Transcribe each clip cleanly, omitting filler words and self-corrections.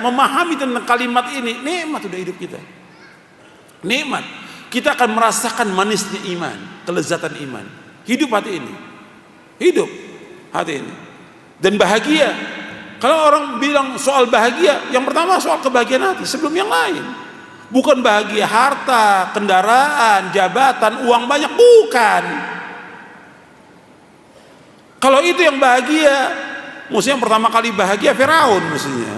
memahami tentang kalimat ini, nikmat udah hidup kita. Nikmat. Kita akan merasakan manisnya iman, kelezatan iman. Hidup hati ini. Hidup hati ini. Dan bahagia. Kalau orang bilang soal bahagia, yang pertama soal kebahagiaan hati sebelum yang lain. Bukan bahagia harta, kendaraan, jabatan, uang banyak, bukan. Kalau itu yang bahagia, mestinya yang pertama kali bahagia Firaun mestinya,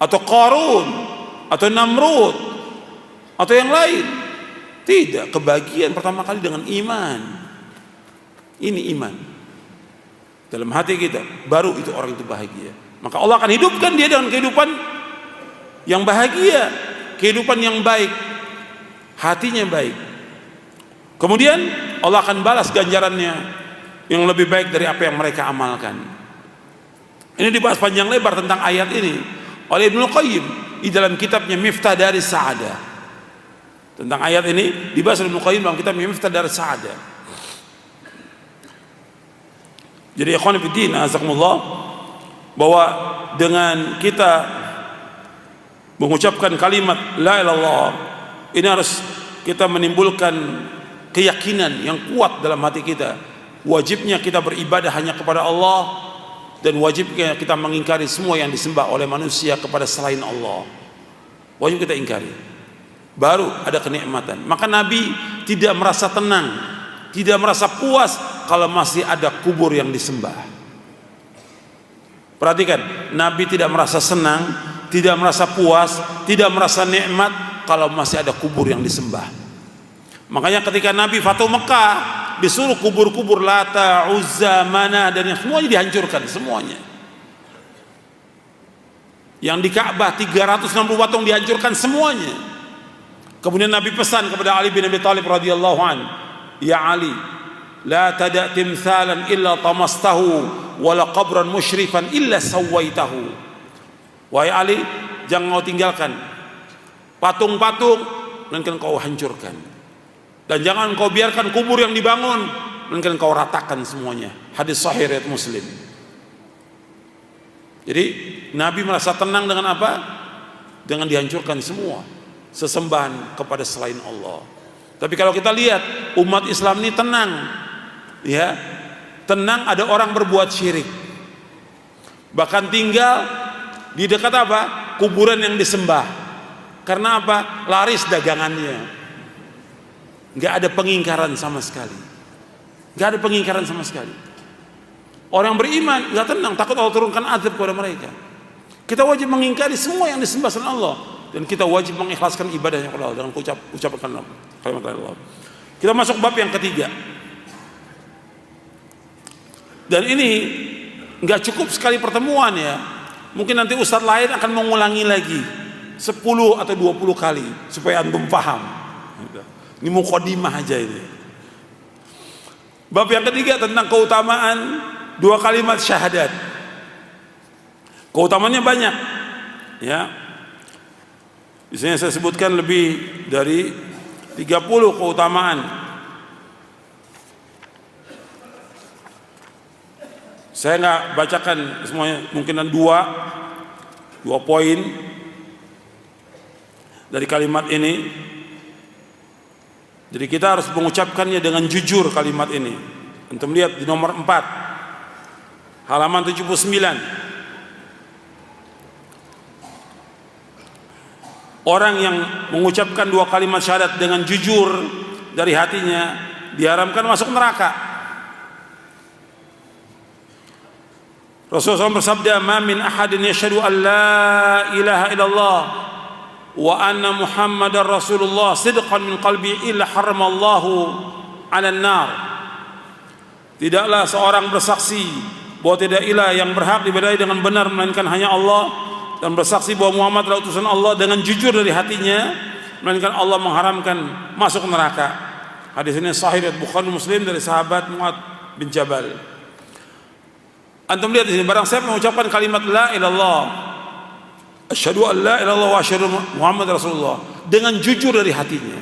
atau Qarun, atau Namrud, atau yang lain. Tidak, kebahagiaan pertama kali dengan iman. Ini iman dalam hati kita, baru itu orang itu bahagia. Maka Allah akan hidupkan dia dengan kehidupan yang bahagia, kehidupan yang baik, hatinya baik. Kemudian Allah akan balas ganjarannya yang lebih baik dari apa yang mereka amalkan. Ini dibahas panjang lebar tentang ayat ini oleh Ibnu Qayyim di dalam kitabnya Miftah Daris Sa'adah. Tentang ayat ini dibahas oleh Ibnu Qayyim dalam kitabnya Miftah Daris Sa'adah. Jadi ikhwan fillah azakumullah, bahwa dengan kita mengucapkan kalimat la ilaha illallah ini harus kita menimbulkan keyakinan yang kuat dalam hati kita. Wajibnya kita beribadah hanya kepada Allah, dan wajibnya kita mengingkari semua yang disembah oleh manusia kepada selain Allah. Wajib kita ingkari. Baru ada kenikmatan. Maka Nabi tidak merasa tenang, tidak merasa puas kalau masih ada kubur yang disembah. Perhatikan, Nabi tidak merasa senang, tidak merasa puas, tidak merasa nikmat kalau masih ada kubur yang disembah. Makanya ketika Nabi Fatuh Mekah, disuruh kubur-kubur Lata, Uzza, Manah, dan yang semuanya dihancurkan semuanya. Yang di Ka'bah 360 patung dihancurkan semuanya. Kemudian Nabi pesan kepada Ali bin Abi Thalib radhiyallahu an, ya Ali, la tada' timthalan illa tamastahu wala qabran musyrifan illa sawaitahu. Wahai Ali, jangan kau tinggalkan patung-patung, melainkan kau hancurkan. Dan jangan kau biarkan kubur yang dibangun, melainkan kau ratakan semuanya. Hadis sahih riwayat Muslim. Jadi Nabi merasa tenang dengan apa? Dengan dihancurkan semua sesembahan kepada selain Allah. Tapi kalau kita lihat umat Islam ini tenang, ya, tenang ada orang berbuat syirik, bahkan tinggal di dekat apa? Kuburan yang disembah. Karena apa? Laris dagangannya. Nggak ada pengingkaran sama sekali. Nggak ada pengingkaran sama sekali. Orang beriman nggak tenang, takut Allah turunkan azab kepada mereka. Kita wajib mengingkari semua yang disembah selain Allah, dan kita wajib mengikhlaskan ibadahnya kepada Allah dengan ucapkan kalimat Allah. Kita masuk bab yang ketiga. Dan ini nggak cukup sekali pertemuan ya. Mungkin nanti ustadz lain akan mengulangi lagi 10 atau 20 kali supaya antum paham. Ini mukadimah aja ini. Bab yang ketiga tentang keutamaan 2 kalimat syahadat. Keutamaannya banyak, ya. Biasanya saya sebutkan lebih dari 30 keutamaan. Saya nggak bacakan semuanya, mungkinan 2 poin dari kalimat ini. Jadi kita harus mengucapkannya dengan jujur kalimat ini. Antum lihat di nomor 4 halaman 79. Orang yang mengucapkan 2 kalimat syahadat dengan jujur dari hatinya diharamkan masuk neraka. Rasulullah SAW bersabda, "Ma min ahadin yashhadu an la ilaha illallah wa anna Muhammadar Rasulullah sidqan min qalbi illa haramallahu 'alan nar." Tidaklah seorang bersaksi bahwa tidak ilah yang berhak diibadahi dengan benar melainkan hanya Allah, dan bersaksi bahwa Muhammad adalah utusan Allah dengan jujur dari hatinya, melainkan Allah mengharamkan masuk neraka. Hadis ini sahih riwayat Bukhari Muslim dari sahabat Mu'adz bin Jabal. Antum lihat di sini, barang siapa mengucapkan kalimat la ilallah, asyhadu an la ilaha illallah wa asyhadu Muhammad Rasulullah, dengan jujur dari hatinya,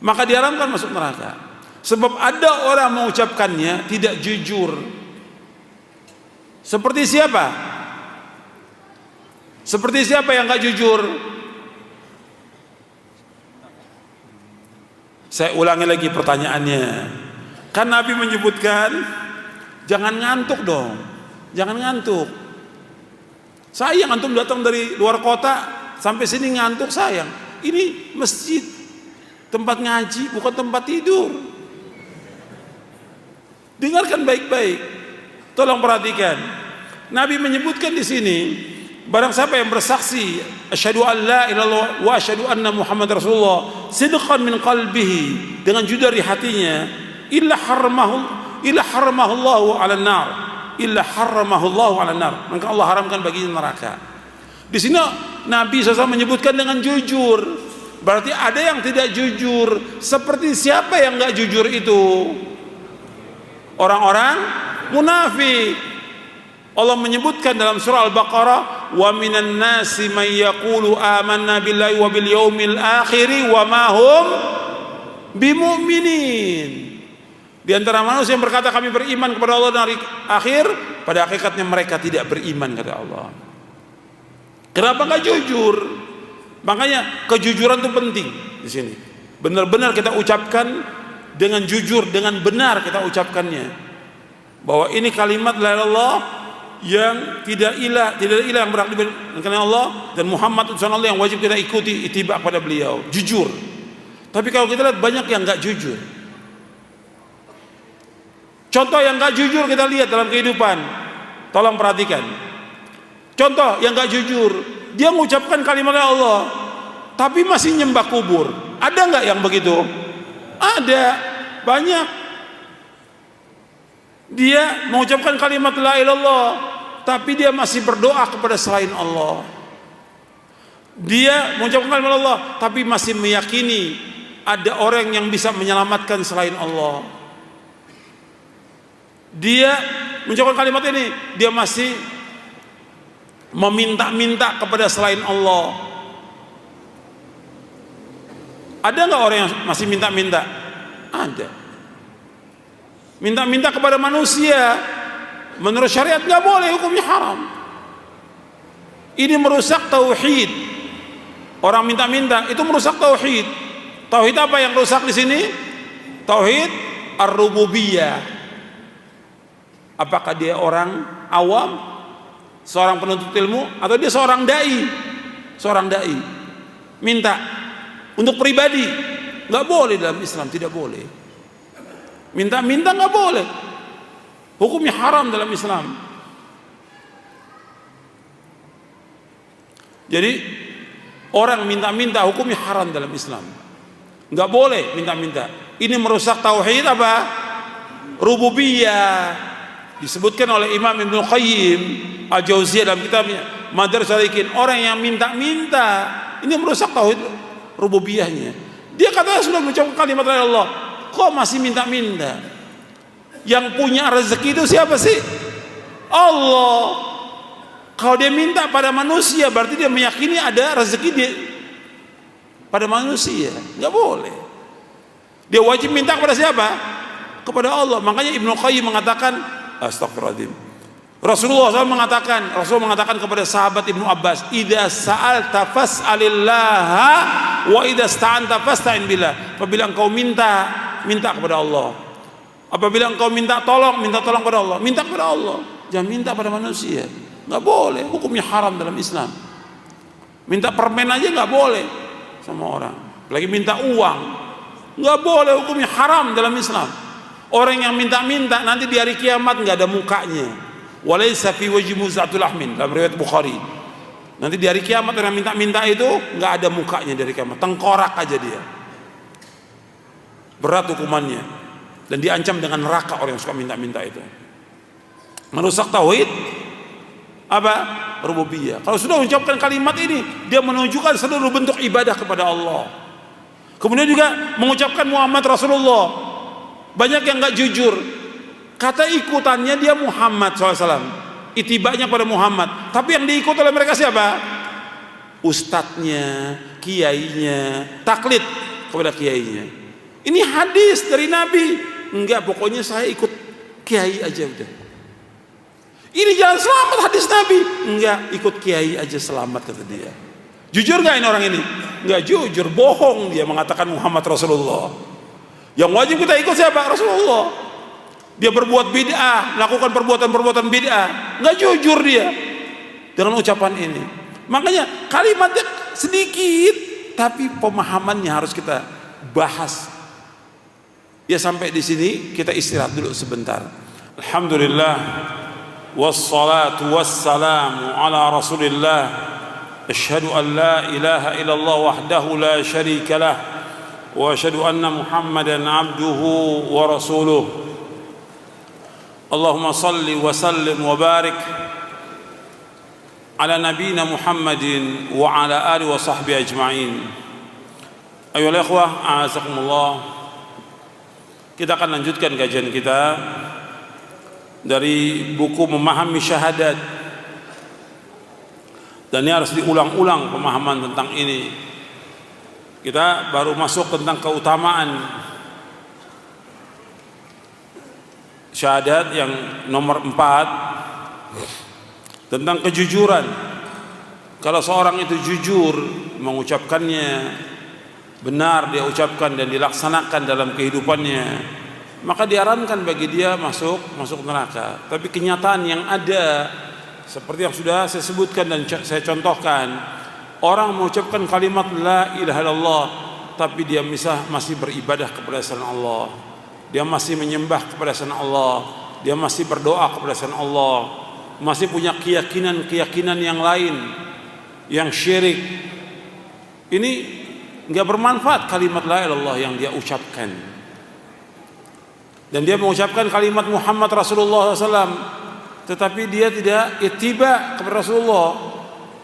maka diharamkan masuk neraka. Sebab ada orang mengucapkannya tidak jujur. Seperti siapa? Seperti siapa yang nggak jujur? Saya ulangi lagi pertanyaannya. Kan Nabi menyebutkan jangan ngantuk dong, jangan ngantuk. Sayang antum datang dari luar kota sampai sini ngantuk, sayang. Ini masjid, tempat ngaji, bukan tempat tidur. Dengarkan baik-baik, tolong perhatikan. Nabi menyebutkan di sini, barang siapa yang bersaksi asyhadu an la ilaha illallah wa asyhadu anna Muhammad Rasulullah sidqan min qalbihi, dengan jujur dari hatinya, illa haramahullahu 'alan nar, illa haramahullahu 'alan nar, maka Allah haramkan baginya neraka. Di sini Nabi SAW menyebutkan dengan jujur, berarti ada yang tidak jujur. Seperti siapa yang nggak jujur itu? Orang-orang munafik. Allah menyebutkan dalam surah Al-Baqarah, wa minan nasi may yaqulu amanna billahi wa bil yaumil akhir wa ma hum bimu'minin. Di antara manusia yang berkata kami beriman kepada Allah dan hari akhir, pada hakikatnya mereka tidak beriman, kata Allah. Kenapa nggak jujur? Makanya kejujuran itu penting di sini. Benar-benar kita ucapkan dengan jujur, dengan benar kita ucapkannya, bahwa ini kalimat la ilaha illallah yang tidak ada ilah yang berhak diibadati Allah, dan Muhammad utusan Allah yang wajib kita ikuti, ittiba pada beliau. Jujur. Tapi kalau kita lihat banyak yang nggak jujur. Contoh yang nggak jujur kita lihat dalam kehidupan. Tolong perhatikan. Contoh yang nggak jujur, dia mengucapkan kalimat Allah, tapi masih nyembah kubur. Ada nggak yang begitu? Ada, banyak. Dia mengucapkan kalimat la ilaha illallah, tapi dia masih berdoa kepada selain Allah. Dia mengucapkan kalimat Allah, tapi masih meyakini ada orang yang bisa menyelamatkan selain Allah. Dia mengucapkan kalimat ini, dia masih meminta-minta kepada selain Allah. Ada nggak orang yang masih minta-minta? Ada. Minta-minta kepada manusia, menurut syariat nggak boleh, hukumnya haram. Ini merusak tauhid. Orang minta-minta itu merusak tauhid. Tauhid apa yang rusak di sini? Tauhid ar-rububiyah. Apakah dia orang awam, seorang penuntut ilmu, atau dia seorang dai? Seorang dai minta untuk pribadi, nggak boleh dalam Islam, tidak boleh. Minta-minta nggak boleh, hukumnya haram dalam Islam. Jadi orang minta-minta hukumnya haram dalam Islam, nggak boleh minta-minta. Ini merusak tauhid apa? Rububiyah. Disebutkan oleh Imam Ibnu Qayyim Al-Jauziyah dalam kitabnya Madarijus Salikin, orang yang minta-minta ini merusak tauhid rububiyahnya. Dia katanya sudah mengucapkan kalimat la ilaha illallah, kok masih minta-minta? Yang punya rezeki itu siapa sih? Allah. Kalau dia minta pada manusia, berarti dia meyakini ada rezeki dia pada manusia. Nggak boleh. Dia wajib minta kepada siapa? Kepada Allah. Makanya Ibnu Qayyim mengatakan, astagfirullahaladzim, Rasulullah mengatakan kepada sahabat Ibnu Abbas, idza sa'alta fas'alillaha wa idza sta'anta fasta'in billah. Apabila engkau minta kepada Allah. Apabila engkau minta tolong kepada Allah. Minta kepada Allah, jangan minta pada manusia. Nggak boleh, hukumnya haram dalam Islam. Minta permen aja nggak boleh sama orang, lagi minta uang nggak boleh, hukumnya haram dalam Islam. Orang yang minta-minta nanti di hari kiamat nggak ada mukanya. Walaysa fi wajhi muzatul ahmin, dalam riwayat Bukhari. Nanti di hari kiamat orang minta-minta itu nggak ada mukanya dari kiamat, tengkorak aja dia. Berat hukumannya dan diancam dengan neraka orang yang suka minta-minta itu. Merusak tauhid apa? Rububiyah. Kalau sudah mengucapkan kalimat ini, dia menunjukkan seluruh bentuk ibadah kepada Allah. Kemudian juga mengucapkan Muhammad Rasulullah. Banyak yang nggak jujur, kata ikutannya dia Muhammad SAW, itibanya pada Muhammad, tapi yang diikut oleh mereka siapa? Ustadznya, kiainya, taklid kepada kiainya. Ini hadis dari Nabi. Enggak, pokoknya saya ikut kiai aja udah. Ini jalan selamat hadis Nabi. Enggak, ikut kiai aja selamat kata dia. Jujur nggak ini orang ini? Enggak jujur, bohong dia mengatakan Muhammad Rasulullah. Yang wajib kita ikut siapa? Rasulullah. Dia berbuat bid'ah, melakukan perbuatan-perbuatan bid'ah, nggak jujur dia dengan ucapan ini. Makanya kalimatnya sedikit, tapi pemahamannya harus kita bahas. Ya sampai di sini kita istirahat dulu sebentar. Alhamdulillah, wassalatu wassalamu ala Rasulillah. Asyhadu an la ilaha illallah wahdahu la syarika lah, wa asyhadu anna Muhammadan abduhu wa rasuluh. Allahumma salli wa sallim wa barik ala nabiyina Muhammadin wa ala alihi wa sahbihi ajma'in. Ayolah ikhwah, a'azakumullah. Kita akan lanjutkan kajian kita dari buku Memahami Syahadat. Dan ini harus diulang-ulang pemahaman tentang ini. Kita baru masuk tentang keutamaan syahadat yang nomor 4, tentang kejujuran. Kalau seorang itu jujur mengucapkannya, benar dia ucapkan dan dilaksanakan dalam kehidupannya, maka diharamkan bagi dia masuk neraka. Tapi kenyataan yang ada seperti yang sudah saya sebutkan dan saya contohkan, orang mengucapkan kalimat la ilaha illallah tapi dia masih beribadah kepada selain Allah, dia masih menyembah kepada selain Allah, dia masih berdoa kepada selain Allah, masih punya keyakinan yang lain yang syirik. Ini enggak bermanfaat kalimat la ilaha illallah yang dia ucapkan. Dan dia mengucapkan kalimat Muhammad Rasulullah SAW, tetapi dia tidak ittiba kepada Rasulullah,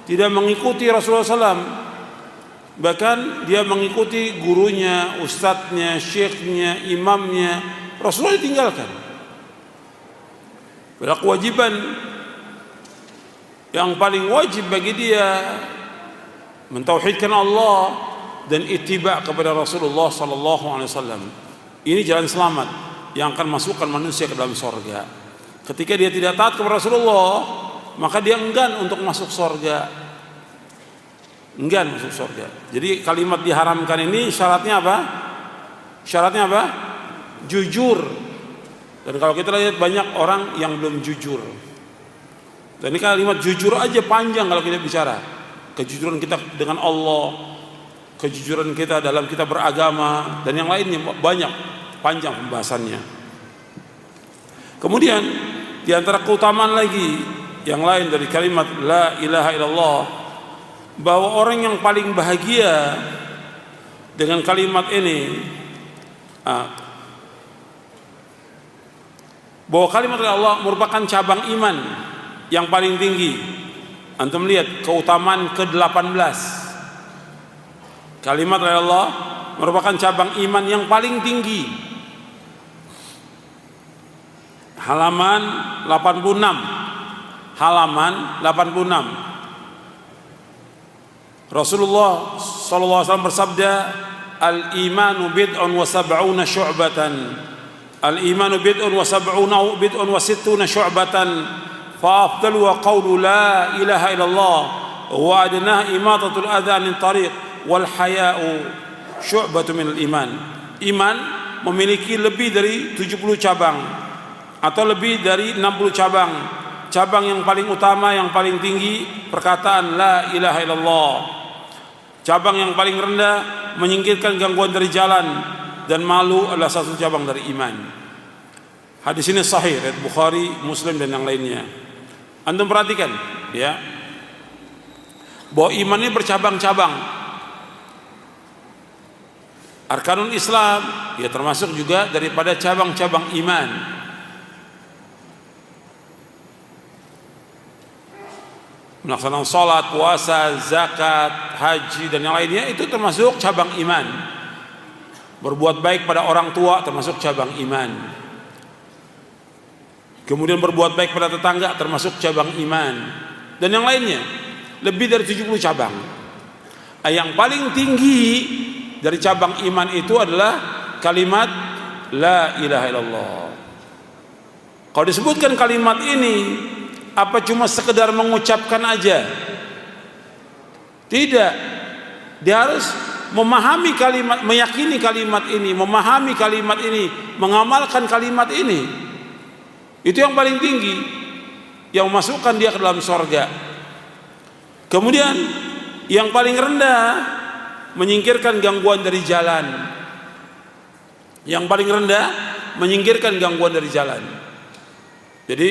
tidak mengikuti Rasulullah SAW. Bahkan dia mengikuti gurunya, ustadznya, syekhnya, imamnya. Rasulullah ditinggalkan. Pada kewajiban yang paling wajib bagi dia mentauhidkan Allah dan ittiba kepada Rasulullah SAW. Ini jalan selamat yang akan masukkan manusia ke dalam surga. Ketika dia tidak taat kepada Rasulullah, maka dia enggan untuk masuk surga. Enggan masuk surga. Jadi kalimat diharamkan ini syaratnya apa? Syaratnya apa? Jujur. Dan kalau kita lihat banyak orang yang belum jujur. Dan ini kalimat jujur aja panjang kalau kita bicara. Kejujuran kita dengan Allah, kejujuran kita dalam kita beragama, dan yang lainnya banyak, panjang pembahasannya. Kemudian di antara keutamaan lagi yang lain dari kalimat la ilaha illallah, bahwa orang yang paling bahagia dengan kalimat ini, bahwa kalimat la ilaha illallah merupakan cabang iman yang paling tinggi. Antum lihat keutamaan ke-18. Kalimat la ilaha illallah merupakan cabang iman yang paling tinggi. Halaman 86. Halaman 86. Rasulullah sallallahu alaihi wasallam bersabda, "Al-imanu bid'un wa sab'una syu'batan. Al-imanu bid'un wa sittuna syu'batan. Fa afdalu wa qawlu la ilaha illallah wa adnah imatatul adha 'anil tariq wal haya'u syu'batu minal iman." Iman memiliki lebih dari 70 cabang atau lebih dari 60 cabang. Cabang yang paling utama, yang paling tinggi, perkataan la ilaha illallah. Cabang yang paling rendah, menyingkirkan gangguan dari jalan dan malu, adalah satu cabang dari iman. Hadis ini sahih, riwayat Bukhari, Muslim dan yang lainnya. Antum perhatikan ya, bahwa iman ini bercabang-cabang. Arkanul Islam ya termasuk juga daripada cabang-cabang iman. Melaksanakan salat, puasa, zakat, haji dan yang lainnya itu termasuk cabang iman. Berbuat baik pada orang tua termasuk cabang iman. Kemudian berbuat baik pada tetangga termasuk cabang iman. Dan yang lainnya lebih dari 70 cabang. Yang paling tinggi dari cabang iman itu adalah kalimat la ilaha illallah. Kalau disebutkan kalimat ini Apa cuma sekedar mengucapkan aja? Tidak. Dia harus memahami kalimat, meyakini kalimat ini, memahami kalimat ini, mengamalkan kalimat ini. Itu yang paling tinggi, yang memasukkan dia ke dalam surga. Kemudian yang paling rendah, menyingkirkan gangguan dari jalan. Yang paling rendah, menyingkirkan gangguan dari jalan. Jadi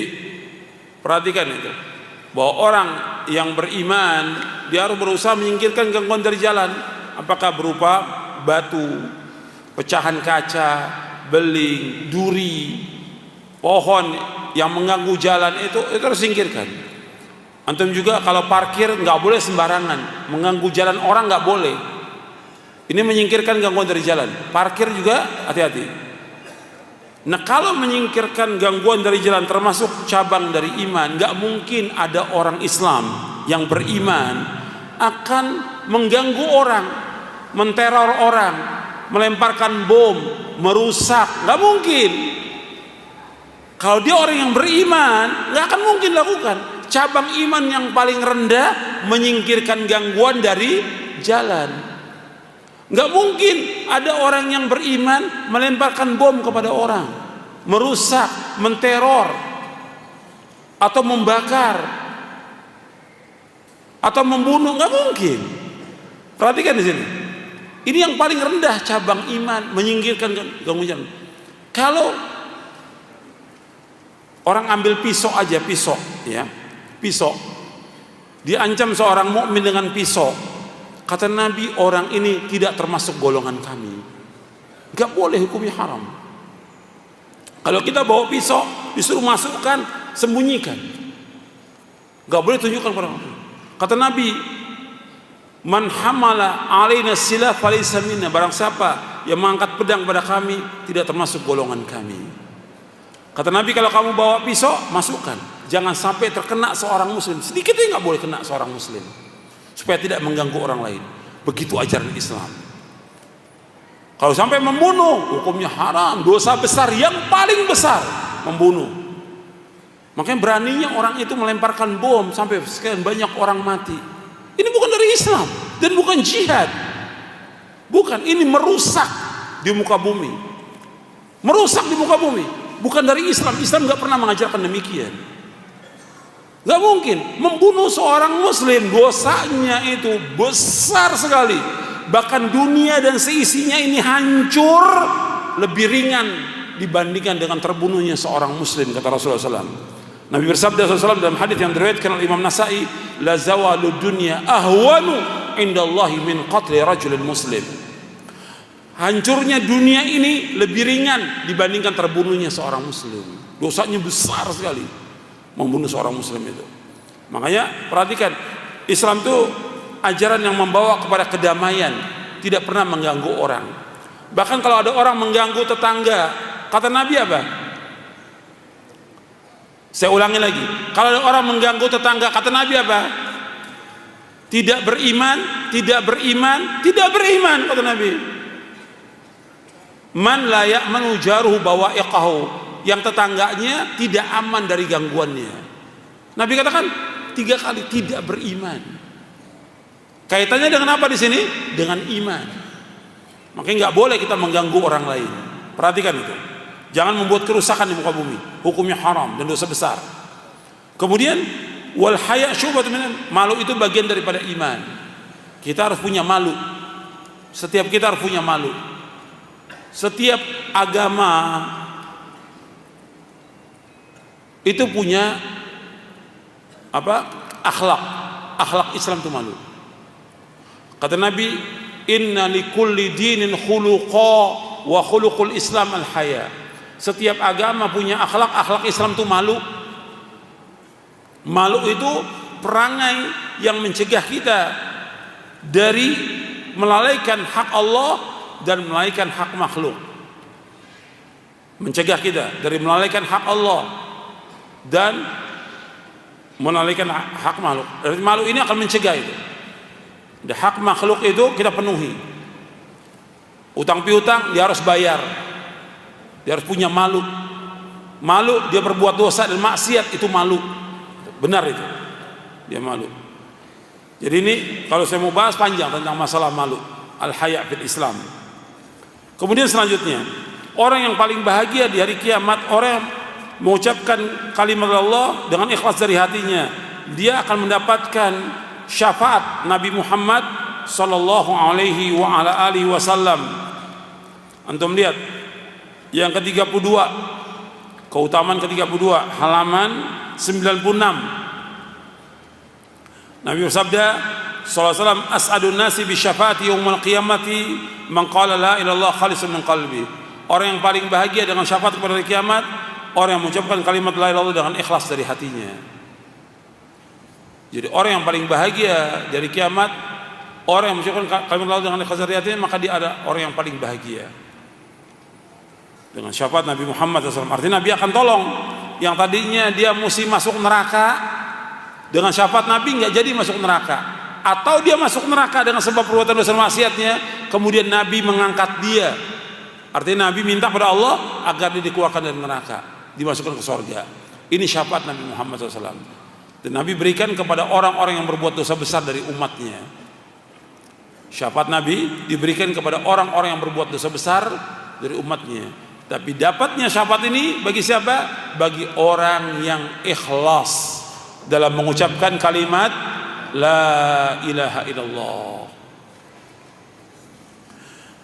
perhatikan itu, bahwa orang yang beriman dia harus berusaha menyingkirkan gangguan dari jalan. Apakah berupa batu, pecahan kaca, beling, duri, pohon yang mengganggu jalan, itu harus singkirkan. Antum juga kalau parkir nggak boleh sembarangan, mengganggu jalan orang nggak boleh. Ini menyingkirkan gangguan dari jalan. Parkir juga hati-hati. Nah, kalau menyingkirkan gangguan dari jalan termasuk cabang dari iman, nggak mungkin ada orang Islam yang beriman akan mengganggu orang, menteror orang, melemparkan bom, merusak. Nggak mungkin. Kalau dia orang yang beriman, nggak akan mungkin lakukan. Cabang iman yang paling rendah, menyingkirkan gangguan dari jalan. Nggak mungkin ada orang yang beriman melemparkan bom kepada orang, merusak, menteror, atau membakar, atau membunuh. Nggak mungkin. Perhatikan di sini. Ini yang paling rendah cabang iman, menyingkirkan gangguan. Kalau orang ambil pisau aja, pisau, ya, pisau, diancam seorang mukmin dengan pisau. Kata Nabi, orang ini tidak termasuk golongan kami. Gak boleh, hukumnya haram. Kalau kita bawa pisau, disuruh masukkan, sembunyikan. Gak boleh tunjukkan pada orang. Kata Nabi, man hamala alaina silah falaysa minna. Barang siapa yang mengangkat pedang pada kami, tidak termasuk golongan kami. Kata Nabi, kalau kamu bawa pisau, masukkan. Jangan sampai terkena seorang muslim. Sedikitnya gak boleh kena seorang muslim, supaya tidak mengganggu orang lain. Begitu ajaran Islam. Kalau sampai membunuh, hukumnya haram, dosa besar yang paling besar, membunuh. Makanya beraninya orang itu melemparkan bom sampai sekian banyak orang mati. Ini bukan dari Islam dan bukan jihad. Bukan, ini merusak di muka bumi. Merusak di muka bumi. Bukan dari Islam. Islam nggak pernah mengajarkan demikian. Gak mungkin. Membunuh seorang muslim, dosanya itu besar sekali. Bahkan dunia dan seisinya ini hancur lebih ringan dibandingkan dengan terbunuhnya seorang muslim, kata Rasulullah SAW. Nabi bersabda SAW dalam hadis yang diriwayatkan oleh Imam Nasai, la zawalu dunya ahwanu indallahi min qatli rajulin muslim. Hancurnya dunia ini lebih ringan dibandingkan terbunuhnya seorang muslim. Dosanya besar sekali membunuh seorang muslim itu. Makanya perhatikan, Islam itu ajaran yang membawa kepada kedamaian, tidak pernah mengganggu orang. Bahkan kalau ada orang mengganggu tetangga, kata Nabi apa? Saya ulangi lagi, kalau ada orang mengganggu tetangga, kata Nabi apa? Tidak beriman, tidak beriman, tidak beriman, kata Nabi. Man la ya'manu jaruhu bawa'iqahu, yang tetangganya tidak aman dari gangguannya. Nabi katakan 3 kali, tidak beriman. Kaitannya dengan apa di sini? Dengan iman. Makanya nggak boleh kita mengganggu orang lain. Perhatikan itu. Jangan membuat kerusakan di muka bumi. Hukumnya haram dan dosa besar. Kemudian wal haya syubatun minan, malu itu bagian daripada iman. Kita harus punya malu. Setiap kita harus punya malu. Setiap agama itu punya apa? Akhlak Islam itu malu. Kata Nabi, inna likulli dinin khuluqa wa khuluqul Islam al-haya. Setiap agama punya akhlak Islam itu malu. Malu itu perangai yang mencegah kita dari melalaikan hak Allah dan melalaikan hak makhluk. Mencegah kita dari melalaikan hak Allah dan melalaikan hak makhluk. Malu ini akan mencegah itu. Dan hak makhluk itu kita penuhi. Utang piutang dia harus bayar. Dia harus punya malu. Malu dia berbuat dosa dan maksiat, itu malu. Benar itu. Dia malu. Jadi ini kalau saya mau bahas panjang tentang masalah malu, al-haya fil Islam. Kemudian selanjutnya, orang yang paling bahagia di hari kiamat, orang yang mengucapkan kalimat Allah dengan ikhlas dari hatinya, dia akan mendapatkan syafaat Nabi Muhammad sallallahu alaihi wa ala alihi wasallam. Antum lihat yang ke-32, keutamaan ke-32, halaman 96. Nabi bersabda sallallahu alaihi wasallam, as'adun nasi bi syafaati yaumil qiyamati man qala la ilaha illallah khalisan min qalbi. Orang yang paling bahagia dengan syafaat pada hari kiamat, orang yang mengucapkan kalimat la ilaha illallah dengan ikhlas dari hatinya. Jadi orang yang paling bahagia dari kiamat, orang yang mengucapkan kalimat la ilaha illallah dengan ikhlas dari hatinya, maka dia ada orang yang paling bahagia dengan syafaat Nabi Muhammad SAW. Artinya Nabi akan tolong yang tadinya dia mesti masuk neraka, dengan syafaat Nabi nggak jadi masuk neraka, atau dia masuk neraka dengan sebab perbuatan dosa maksiatnya, kemudian Nabi mengangkat dia. Artinya Nabi minta pada Allah agar dia dikeluarkan dari neraka, dimasukkan ke surga. Ini syafaat Nabi Muhammad SAW. Dan Nabi berikan kepada orang-orang yang berbuat dosa besar dari umatnya. Syafaat Nabi diberikan kepada orang-orang yang berbuat dosa besar dari umatnya. Tapi dapatnya syafaat ini bagi siapa? Bagi orang yang ikhlas dalam mengucapkan kalimat la ilaha illallah.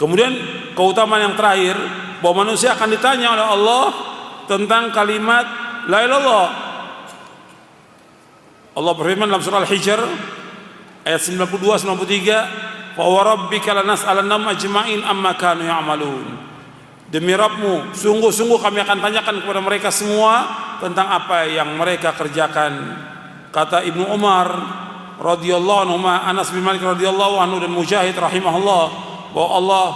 Kemudian keutamaan yang terakhir, bahwa manusia akan ditanya oleh Allah tentang kalimat la ilaha illallah. Allah berfirman dalam surah Al-Hijr ayat 92-93, fa wa rabbika lanas'alannahum ajma'in amma kanu ya'malun. Demi Rabbmu, sungguh-sungguh kami akan tanyakan kepada mereka semua tentang apa yang mereka kerjakan. Kata Ibnu Umar radhiyallahu anhu, Anas bin Malik radhiyallahu anhu, dan Mujahid rahimahullah, bahwa Allah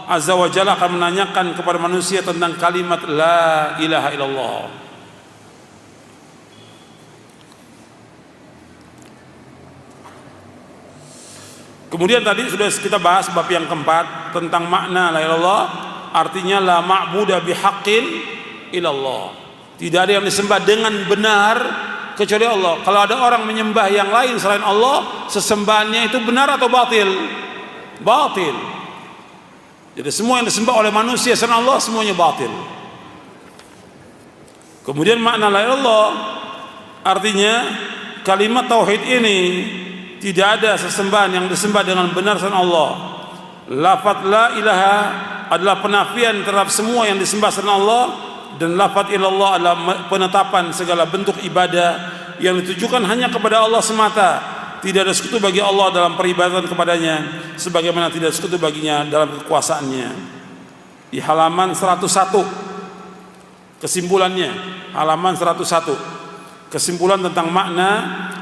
azza wa jalla akan menanyakan kepada manusia tentang kalimat la ilaha illallah. Kemudian tadi sudah kita bahas bab yang keempat tentang makna la ilaha illallah. Artinya la ma'budu bihaqqin illallah. Tidak ada yang disembah dengan benar kecuali Allah. Kalau ada orang menyembah yang lain selain Allah, sesembahannya itu benar atau batil? Batil. Jadi semua yang disembah oleh manusia selain Allah semuanya batil. Kemudian makna la ilaha illallah artinya kalimat tauhid ini tidak ada sesembahan yang disembah dengan benar selain Allah. Lafaz la ilaha adalah penafian terhadap semua yang disembah selain Allah, dan lafaz illallah adalah penetapan segala bentuk ibadah yang ditujukan hanya kepada Allah semata. Tidak ada sekutu bagi Allah dalam peribadatan kepadanya, sebagaimana tidak ada sekutu baginya dalam kekuasaannya. Di halaman 101 kesimpulannya, halaman 101 kesimpulan tentang makna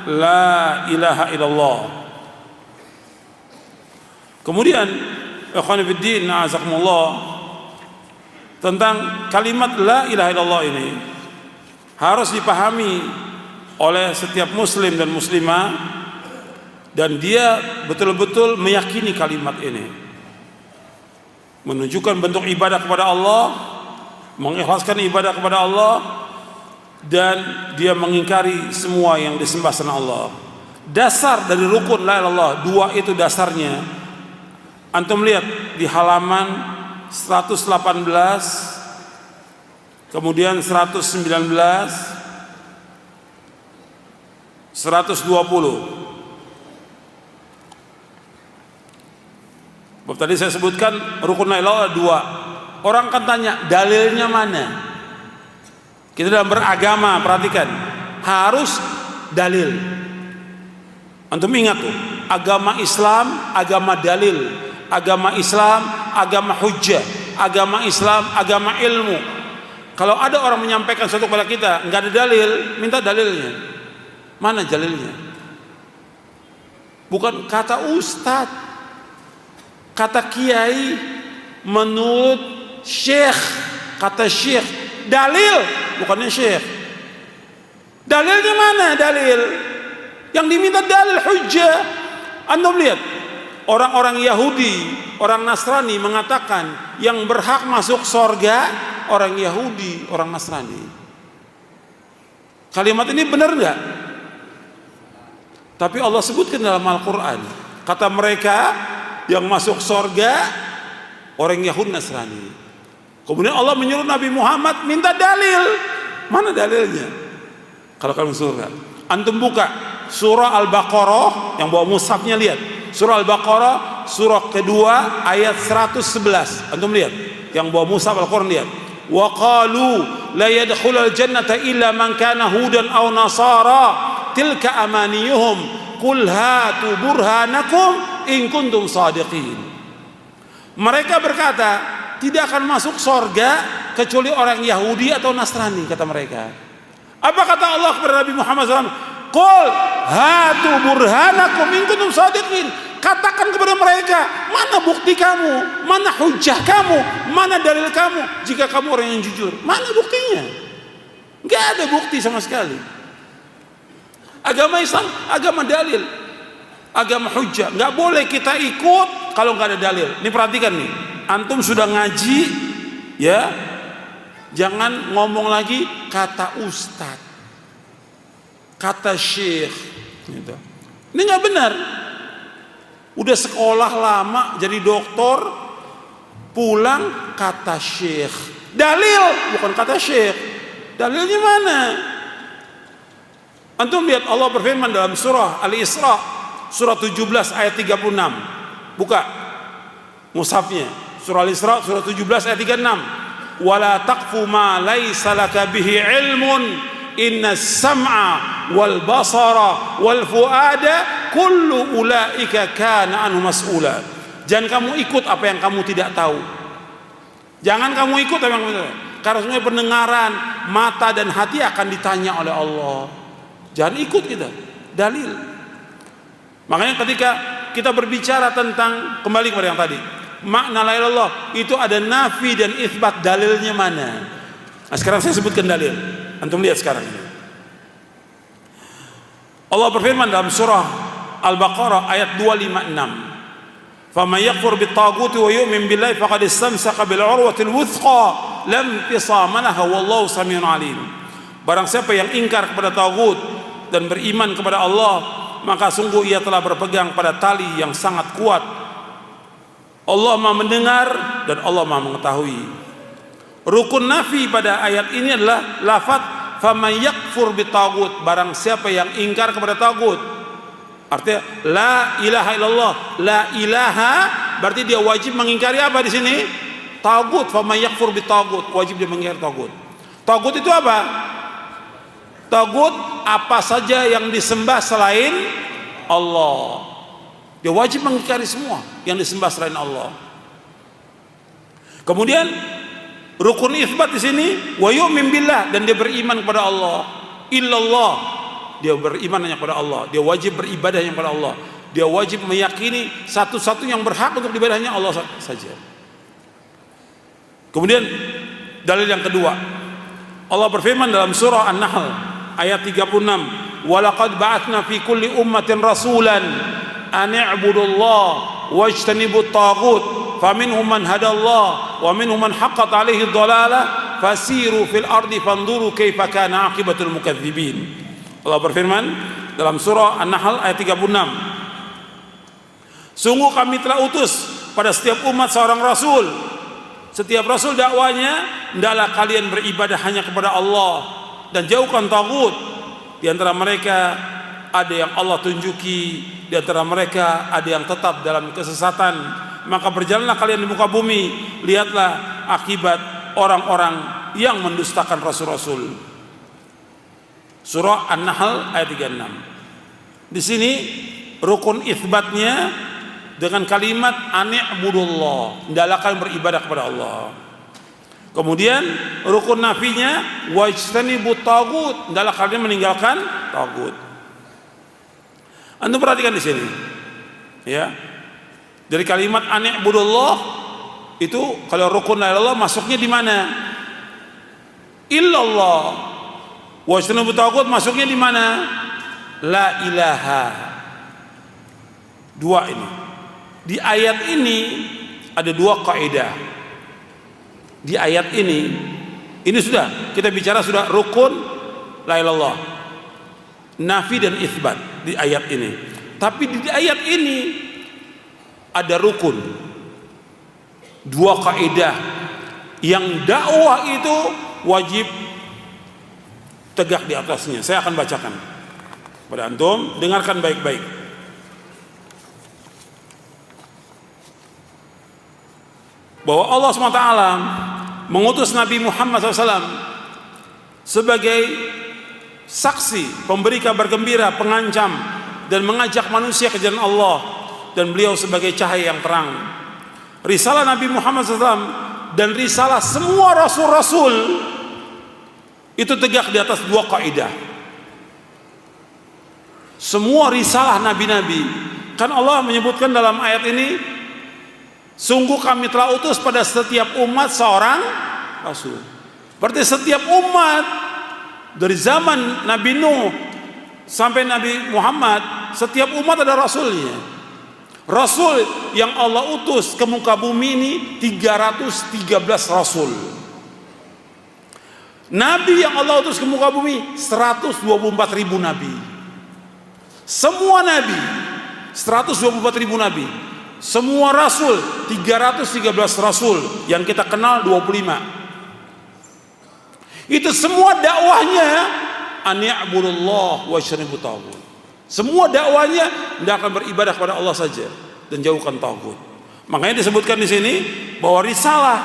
la ilaha illallah. Kemudian ikhwan fillah na'azakumullah, tentang kalimat la ilaha illallah ini harus dipahami oleh setiap muslim dan muslimah, dan dia betul-betul meyakini kalimat ini menunjukkan bentuk ibadah kepada Allah, mengikhlaskan ibadah kepada Allah, dan dia mengingkari semua yang disembah selain Allah. Dasar dari rukun la ilaha illallah, dua itu dasarnya. Antum lihat di halaman 118, kemudian 119, 120. Tadi saya sebutkan rukun la ilaha illallah dua. Orang akan tanya dalilnya mana? Kita dalam beragama, perhatikan, harus dalil. Antum ingat tuh, agama Islam, agama dalil. Agama Islam, agama hujjah. Agama Islam, agama ilmu. Kalau ada orang menyampaikan sesuatu kepada kita nggak ada dalil, minta dalilnya. Mana dalilnya? Bukan kata ustadz, kata kiai, menurut syekh, kata syekh. Dalil, bukannya syekh. Dalilnya mana? Dalil yang diminta dalil hujjah. Anda lihat, orang-orang Yahudi, orang Nasrani mengatakan yang berhak masuk surga orang Yahudi, orang Nasrani. Kalimat ini benar nggak? Tapi Allah sebutkan dalam Al-Quran, kata mereka yang masuk surga orang Yahudi Nasrani. Kemudian Allah menyuruh Nabi Muhammad minta dalil. Mana dalilnya? Kalau kalian surga, antum buka surah Al-Baqarah, yang bawa mushafnya lihat. Surah Al-Baqarah surah kedua ayat 111. Antum lihat, yang bawa mushaf Al-Quran lihat. Wa qalu la yadkhulul jannata illa man kana hudan aw nasara tilka amaniyuhum qul hatu burhanakum in kuntum shadiqin. Mereka berkata, tidak akan masuk surga kecuali orang Yahudi atau Nasrani, kata mereka. Apa kata Allah kepada Nabi Muhammad SAW? Qul hatu burhanakum in kuntum shadiqin. Katakan kepada mereka, mana bukti kamu, mana hujah kamu, mana dalil kamu jika kamu orang yang jujur. Mana buktinya? Gak ada bukti sama sekali. Agama Islam agama dalil, agama hujah. Gak boleh kita ikut kalau gak ada dalil. Ini perhatikan nih, antum sudah ngaji ya, jangan ngomong lagi kata ustadz, kata syekh gitu. Ini gak benar. Udah sekolah lama jadi doktor, pulang kata syekh. Dalil bukan kata syekh. Dalilnya mana? Antum lihat Allah berfirman dalam surah Al-Isra surah 17 ayat 36. Buka mushafnya. Surah Al-Isra surah 17 ayat 36. Wala taqfu ma laisa laka bihi ilmun innas sam'a wal basara wal fuada kullu ulaika kana anhu mas'ula. Jangan kamu ikut apa yang kamu tidak tahu. Jangan kamu ikut apa yang kamu tidak tahu. Karena semua pendengaran, mata dan hati akan ditanya oleh Allah. Jangan ikut kita. Dalil. Makanya ketika kita berbicara tentang, kembali kepada yang tadi, makna la ilaha illallah itu ada nafi dan itsbat, dalilnya mana? Nah, sekarang saya sebutkan dalil. Antum lihat sekarang ini. Allah berfirman dalam surah Al-Baqarah ayat 256. Faman yakfur bit-taghuti wa yu'min billahi faqad istamsaka bil 'urwatil wuthqa lam fisama laha wallahu samiun 'alim. Barang siapa yang ingkar kepada tagut dan beriman kepada Allah, maka sungguh ia telah berpegang pada tali yang sangat kuat. Allah Maha mendengar dan Allah Maha mengetahui. Rukun nafi pada ayat ini adalah lafaz faman yakfur bit-taghut, barang siapa yang ingkar kepada tagut. Artinya la ilaha illallah, la ilaha berarti dia wajib mengingkari apa di sini? Tagut. Faman yakfur bit-taghut, wajib dia mengingkari tagut. Tagut itu apa? Tagut apa saja yang disembah selain Allah. Dia wajib mengingkari semua yang disembah selain Allah. Kemudian rukun itsbat di sini wa yu'min billah, dan dia beriman kepada Allah. Illallah, dia beriman hanya kepada Allah. Dia wajib beribadah hanya kepada Allah. Dia wajib meyakini satu-satu yang berhak untuk diibadahnya Allah saja. Kemudian dalil yang kedua, Allah berfirman dalam surah An-Nahl ayat 36, walaqad ba'atsna fi kulli ummatin rasulan an i'budullaha wajtanibut taghut faminhum man hadallah wa minhum man haqqat alaihi dhalalah fasiru fil ardi fanzuru kaifa kana aqibatul mukadzibin. Allah berfirman dalam surah An-Nahl ayat 36, sungguh kami telah utus pada setiap umat seorang rasul. Setiap rasul dakwanya, hendaklah kalian beribadah hanya kepada Allah dan jauhkan tagut. Di antara mereka ada yang Allah tunjuki, di antara mereka ada yang tetap dalam kesesatan. Maka berjalanlah kalian di muka bumi, lihatlah akibat orang-orang yang mendustakan rasul-rasul. Surah An-Nahl ayat 36. Di sini rukun itsbatnya dengan kalimat ani'budullah, hendaklah kalian beribadah kepada Allah. Kemudian rukun nafinya wajtanibut tagut, hendaklah kalian meninggalkan tagut. Anda perhatikan di sini, ya. Dari kalimat ani'budullah itu kalau rukun la ilaha illallah masuknya di mana? Illallah. Wajtanibut tagut masuknya di mana? La ilaha. Dua ini. Di ayat ini ada dua kaidah. Di ayat ini sudah kita bicara sudah rukun la ilaha illallah, nafi dan itsbat. di ayat ini. Tapi di ayat ini ada rukun, dua kaidah yang dakwah itu wajib tegak di atasnya. Saya akan bacakan pada antum, dengarkan baik-baik. Bahwa Allah SWT mengutus Nabi Muhammad SAW sebagai saksi, pemberi kabar gembira, pengancam, dan mengajak manusia ke jalan Allah, dan beliau sebagai cahaya yang terang. Risalah Nabi Muhammad SAW dan risalah semua rasul-rasul itu tegak di atas dua kaidah. Semua risalah nabi-nabi, kan Allah menyebutkan dalam ayat ini, sungguh kami telah utus pada setiap umat seorang rasul. Berarti setiap umat, dari zaman Nabi Nuh sampai Nabi Muhammad, setiap umat ada rasulnya. Rasul yang Allah utus ke muka bumi ini 313 rasul. Nabi yang Allah utus ke muka bumi 124.000 nabi. Semua nabi 124.000 nabi. Semua rasul 313 rasul, yang kita kenal 25. Itu semua dakwahnya an-ya'budullah wa syaribut taghut. Semua dakwahnya tidak akan beribadah kepada Allah saja dan jauhkan taghut. Makanya disebutkan di sini bahwa risalah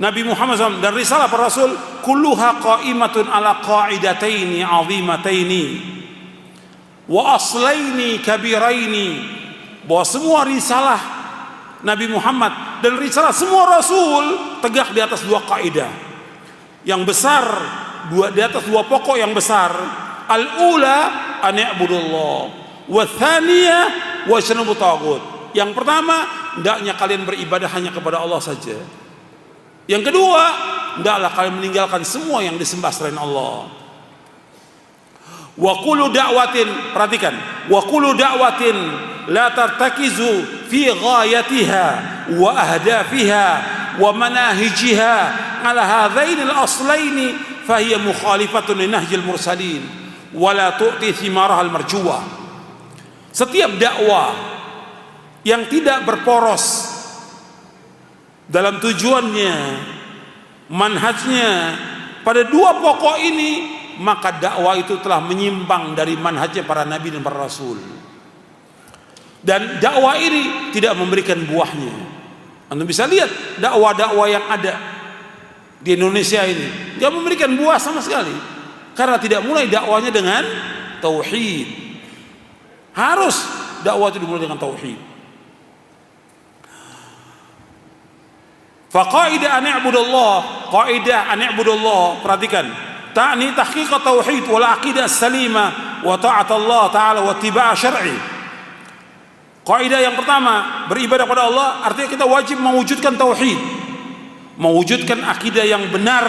Nabi Muhammad SAW dan risalah para rasul kulluha qa'imatun ala qa'idataini 'azimataini wa aslaini kabiraini. Bahwa semua risalah Nabi Muhammad dan risalah semua rasul tegak di atas dua kaidah yang besar, di atas dua pokok yang besar. Al-ula an ya'budullah wa tsaniyah wa syaribut taghut. Yang pertama, hendaknya kalian beribadah hanya kepada Allah saja. Yang kedua, hendaklah kalian meninggalkan semua yang disembah selain Allah. Wa qulu da'watin, perhatikan, wa qulu da'watin la tartakizu fi ghayatiha wa ahdafiha wa manahijiha ala hadzaini al-aslaini fahiya mukhalifatun li nahjil mursalin wa la tu'ti thimaraha al-marjuwa. Setiap dakwah yang tidak berporos dalam tujuannya, manhajnya pada dua pokok ini, maka dakwah itu telah menyimpang dari manhajnya para nabi dan para rasul. Dan dakwah ini tidak memberikan buahnya. Anda bisa lihat dakwah-dakwah yang ada di Indonesia ini tidak memberikan buah sama sekali, karena tidak mulai dakwahnya dengan tauhid. Harus dakwah itu dimulai dengan tauhid. Fa qaidah an i'budullah, qaidah an i'budullah, perhatikan, ta'ni tahqiq tauhid wal aqidah salimah wa ta'at Allah taala wa ittiba' syar'i. Kaidah yang pertama, beribadah kepada Allah artinya kita wajib mewujudkan tauhid, mewujudkan akidah yang benar,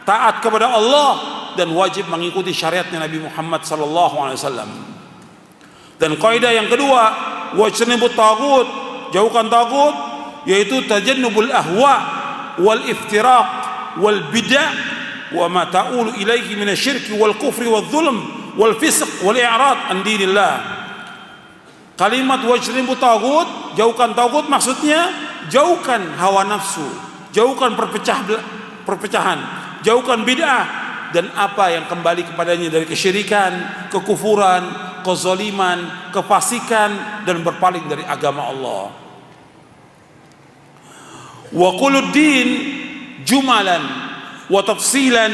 taat kepada Allah, dan wajib mengikuti syariatnya Nabi Muhammad sallallahu alaihi wasallam. Dan kaidah yang kedua, wajtanibut taghut, jauhkan taghut, yaitu tajannubul ahwa wal iftiraq wal bid'ah wa ma ta'ulu ilaihi minasyirki wal kufri wal zulm wal fisq wal i'rad an dinillah. Kalimat wajtanibut taghut, jauhkan taghut, maksudnya jauhkan hawa nafsu, jauhkan perpecahan, jauhkan bid'ah dan apa yang kembali kepadanya dari kesyirikan, kekufuran, kezaliman, kefasikan, dan berpaling dari agama Allah. Wa qulud din jumalan wa tafsilan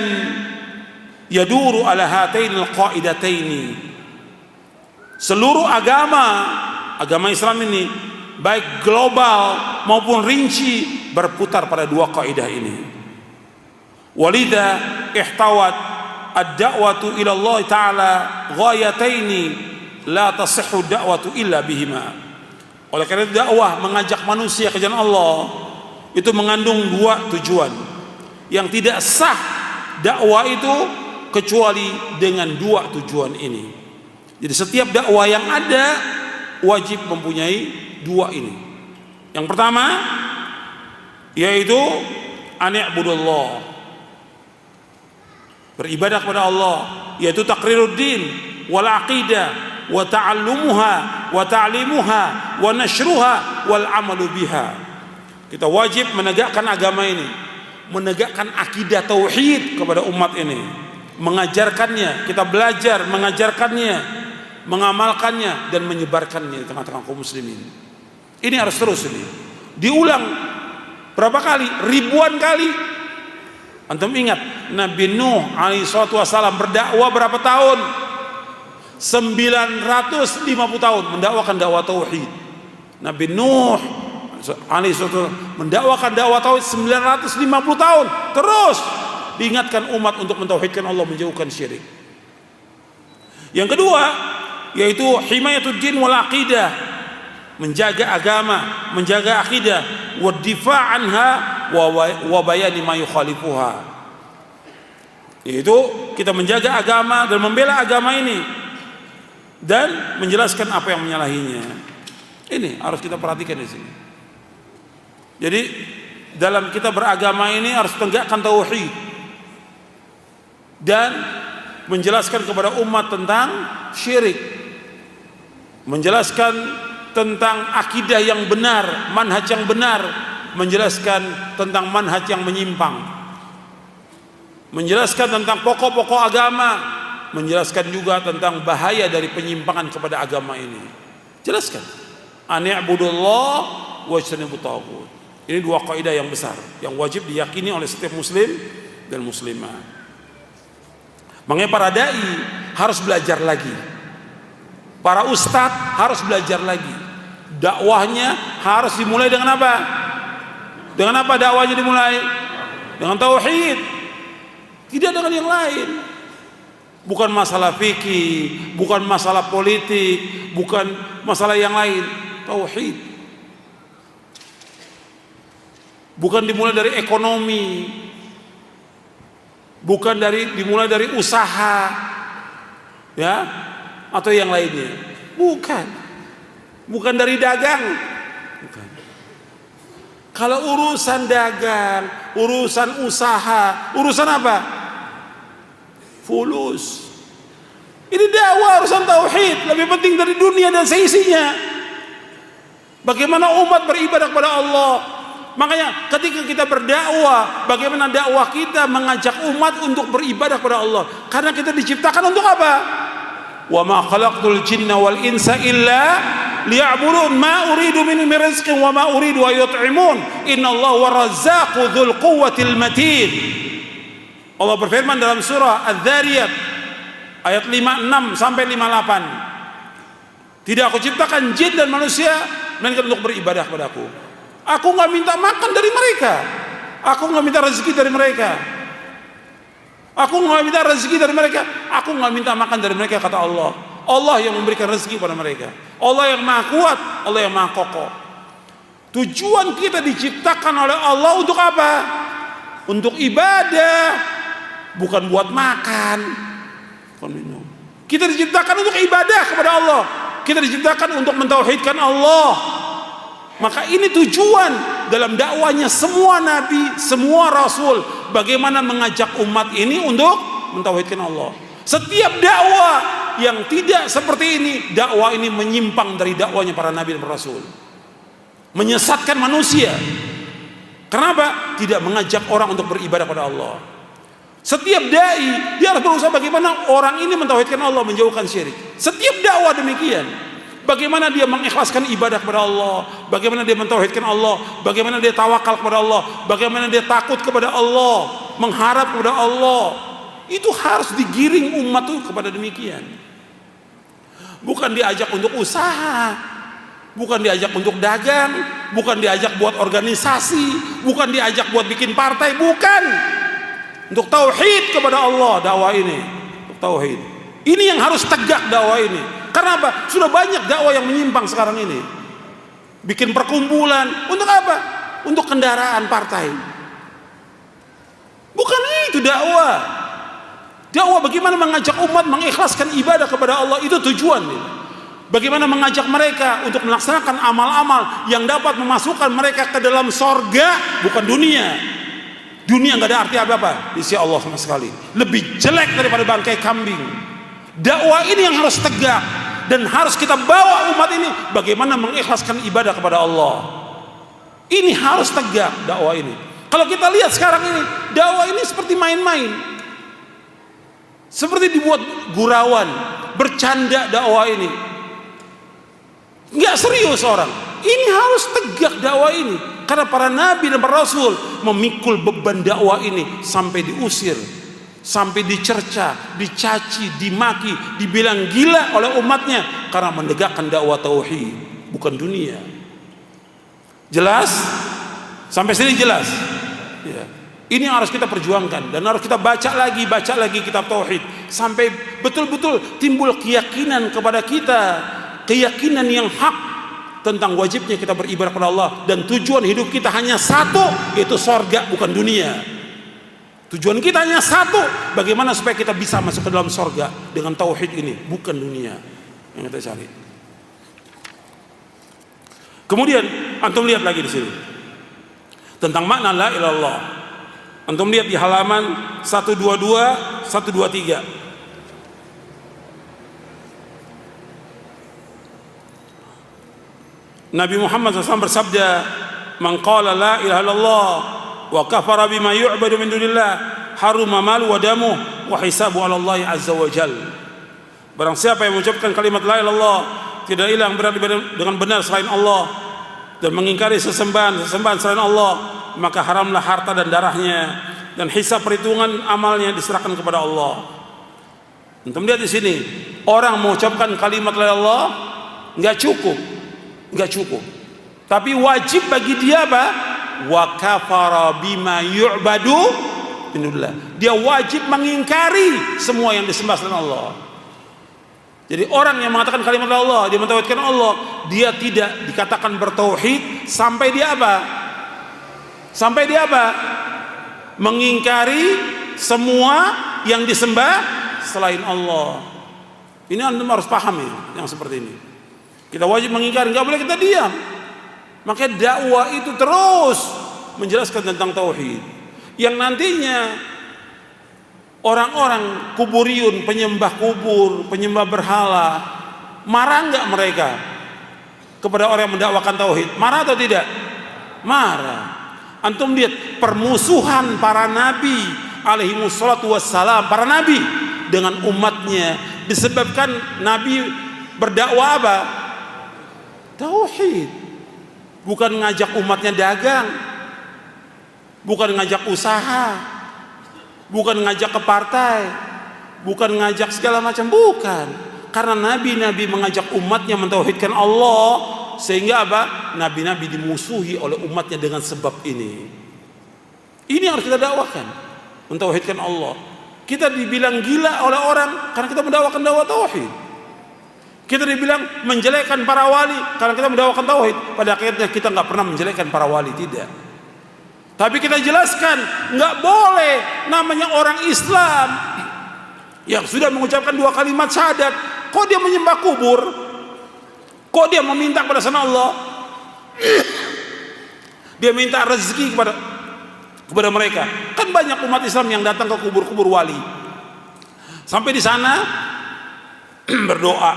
yaduru ala hatain alqaidataini. Seluruh agama Islam ini, baik global maupun rinci, berputar pada dua kaidah ini. Walidha ihtawat ad-da'watu ila Allah taala ghayataini la tasihhu da'watu illa bihima. Oleh karena dakwah mengajak manusia ke jalan Allah itu mengandung dua tujuan yang tidak sah dakwah itu kecuali dengan dua tujuan ini. Jadi setiap dakwah yang ada wajib mempunyai dua ini. Yang pertama yaitu an i'budullah, beribadah kepada Allah, yaitu taqriruddin, wal aqidah wa ta'allumuha wa ta'limuha wa nashruha wal amalu biha. Kita wajib menegakkan agama ini, menegakkan akidah tauhid kepada umat ini, mengajarkannya, kita belajar mengajarkannya, mengamalkannya dan menyebarkannya di tengah-tengah kaum muslimin. Ini harus terus ini diulang berapa kali? Ribuan kali. Antum ingat Nabi Nuh alaihi salatu wasalam berdakwah berapa tahun? 950 tahun mendakwakan dakwah tauhid. Nabi Nuh alaihi salatu mendakwakan dakwah tauhid 950 tahun. Terus diingatkan umat untuk mentauhidkan Allah, menjauhkan syirik. Yang kedua yaitu himayatuddin wal aqidah, menjaga agama, menjaga akidah, wa difa' anha wa bayani ma yukhalifuha. Yaitu kita menjaga agama dan membela agama ini dan menjelaskan apa yang menyalahinya. Ini harus kita perhatikan di sini. Jadi dalam kita beragama ini harus tegakkan tauhid dan menjelaskan kepada umat tentang syirik, menjelaskan tentang akidah yang benar, manhaj yang benar, menjelaskan tentang manhaj yang menyimpang, menjelaskan tentang pokok-pokok agama, menjelaskan juga tentang bahaya dari penyimpangan kepada agama ini. Jelaskan ani'budullah wajtanibut taghut. Ini dua kaidah yang besar yang wajib diyakini oleh setiap muslim dan muslimah. Makanya para dai harus belajar lagi, para ustadz harus belajar lagi. Dakwahnya harus dimulai dengan apa? Dengan apa dakwahnya dimulai? Dengan tauhid, tidak dengan yang lain. Bukan masalah fikih, bukan masalah politik, bukan masalah yang lain. Tauhid. Bukan dimulai dari ekonomi, bukan dimulai dari usaha, ya, atau yang lainnya. Bukan dari dagang. Bukan. Kalau urusan dagang, urusan usaha, urusan apa? Fulus. Ini dakwah, urusan tauhid, lebih penting dari dunia dan seisinya. Bagaimana umat beribadah kepada Allah? Makanya ketika kita berdakwah, bagaimana dakwah kita mengajak umat untuk beribadah kepada Allah? Karena kita diciptakan untuk apa? Wa ma khalaqtul jinna wal insa illa liya'budun ma uridu minhum min rizqin wa ma uridu an yut'imun innallaha war-razzaqu dzul quwwatil matin. Allah berfirman dalam surah Adz-Dzariyat ayat 56 sampai 58. Tidak aku ciptakan jin dan manusia melainkan untuk beribadah kepadaku. Aku enggak minta makan dari mereka. Aku enggak minta rezeki dari mereka. Aku enggak minta rezeki dari mereka. Aku enggak minta makan dari mereka, kata Allah. Allah yang memberikan rezeki pada mereka. Allah yang maha kuat, Allah yang maha kokoh. Tujuan kita diciptakan oleh Allah untuk apa? Untuk ibadah, bukan buat makan, bukan minum. Kita diciptakan untuk ibadah kepada Allah. Kita diciptakan untuk mentauhidkan Allah. Maka ini tujuan dalam dakwanya semua nabi, semua rasul, bagaimana mengajak umat ini untuk mentauhidkan Allah. Setiap dakwah yang tidak seperti ini, dakwah ini menyimpang dari dakwanya para nabi dan rasul, menyesatkan manusia. Kenapa? Tidak mengajak orang untuk beribadah kepada Allah. Setiap dai dia harus berusaha bagaimana orang ini mentauhidkan Allah, menjauhkan syirik. Setiap dakwah demikian. Bagaimana dia mengikhlaskan ibadah kepada Allah, bagaimana dia mentauhidkan Allah, bagaimana dia tawakal kepada Allah, bagaimana dia takut kepada Allah, mengharap kepada Allah. Itu harus digiring umat itu kepada demikian. Bukan diajak untuk usaha, bukan diajak untuk dagang, bukan diajak buat organisasi, bukan diajak buat bikin partai, bukan. Untuk tauhid kepada Allah dakwah ini, untuk tauhid. Ini yang harus tegak dakwah ini. Karena apa? Sudah banyak dakwah yang menyimpang sekarang ini. Bikin perkumpulan untuk apa? Untuk kendaraan partai. Bukan itu dakwah. Dakwah bagaimana mengajak umat mengikhlaskan ibadah kepada Allah, itu tujuan. Bagaimana mengajak mereka untuk melaksanakan amal-amal yang dapat memasukkan mereka ke dalam sorga, bukan dunia. Dunia nggak ada arti apa-apa di sisi Allah sama sekali. Lebih jelek daripada bangkai kambing, Dakwah ini yang harus tegak dan harus kita bawa umat ini bagaimana mengikhlaskan ibadah kepada Allah. Ini harus tegak dakwah ini. Kalau kita lihat sekarang ini, dakwah ini seperti main-main, seperti dibuat gurauan, bercanda dakwah ini, nggak serius orang. Ini harus tegak dakwah ini, karena para nabi dan para rasul memikul beban dakwah ini sampai diusir, sampai dicerca, dicaci, dimaki, dibilang gila oleh umatnya karena menegakkan dakwah tauhid, bukan dunia. Jelas? Sampai sini jelas? Ya. Ini yang harus kita perjuangkan dan harus kita baca lagi kitab tauhid sampai betul-betul timbul keyakinan kepada kita, keyakinan yang hak tentang wajibnya kita beribadah kepada Allah dan tujuan hidup kita hanya satu, yaitu sorga, bukan dunia. Tujuan kita hanya satu, bagaimana supaya kita bisa masuk ke dalam sorga dengan tauhid ini, bukan dunia yang kita cari. Kemudian antum lihat lagi di sini tentang makna la ilaha illallah. Antum lihat di halaman 122, 123. Nabi Muhammad SAW bersabda, "Man qala la ilaha illallah wa kafara bima yu'badu min dunillah, haruma malu wa damuh wa hisabu 'ala Allah azza wa jal." Barang siapa yang mengucapkan kalimat la ilaha illallah, tidak ilah yang berada dengan benar selain Allah, dan mengingkari sesembahan selain Allah, maka haramlah harta dan darahnya, dan hisab perhitungan amalnya diserahkan kepada Allah. Untuk melihat di sini, orang mengucapkan kalimat la ilaha illallah nggak cukup, tapi wajib bagi dia apa? Wa kafara bima yu'badu min dunillah. Dia wajib mengingkari semua yang disembah selain Allah. Jadi orang yang mengatakan kalimat Allah, dia mentauhidkan Allah, dia tidak dikatakan bertauhid sampai dia apa? Sampai dia apa? Mengingkari semua yang disembah selain Allah. Ini anda harus pahami yang seperti ini. Kita wajib mengingkari, nggak boleh kita diam. Makanya dakwah itu terus menjelaskan tentang tauhid, yang nantinya orang-orang kuburiyun, penyembah kubur, penyembah berhala, marah nggak mereka kepada orang yang mendakwakan tauhid? Marah atau tidak? Marah. Antum lihat permusuhan para nabi alaihi wassalatu wassalam, para nabi dengan umatnya disebabkan nabi berdakwah apa? Tauhid. Bukan ngajak umatnya dagang, bukan ngajak usaha, bukan ngajak ke partai, bukan ngajak segala macam, bukan. Karena nabi-nabi mengajak umatnya mentauhidkan Allah, sehingga apa? Nabi-nabi dimusuhi oleh umatnya dengan sebab ini. Ini harus kita dakwakan, mentauhidkan Allah. Kita dibilang gila oleh orang karena kita mendakwakan dakwah tauhid. Kita dibilang menjelekkan para wali karena kita mendakwakan tauhid. Pada akhirnya kita nggak pernah menjelekkan para wali, tidak. Tapi kita jelaskan, nggak boleh namanya orang Islam yang sudah mengucapkan 2 kalimat syahadat, kok dia menyembah kubur, kok dia meminta kepada sana Allah, dia minta rezeki kepada mereka. Kan banyak umat Islam yang datang ke kubur-kubur wali, sampai di sana berdoa,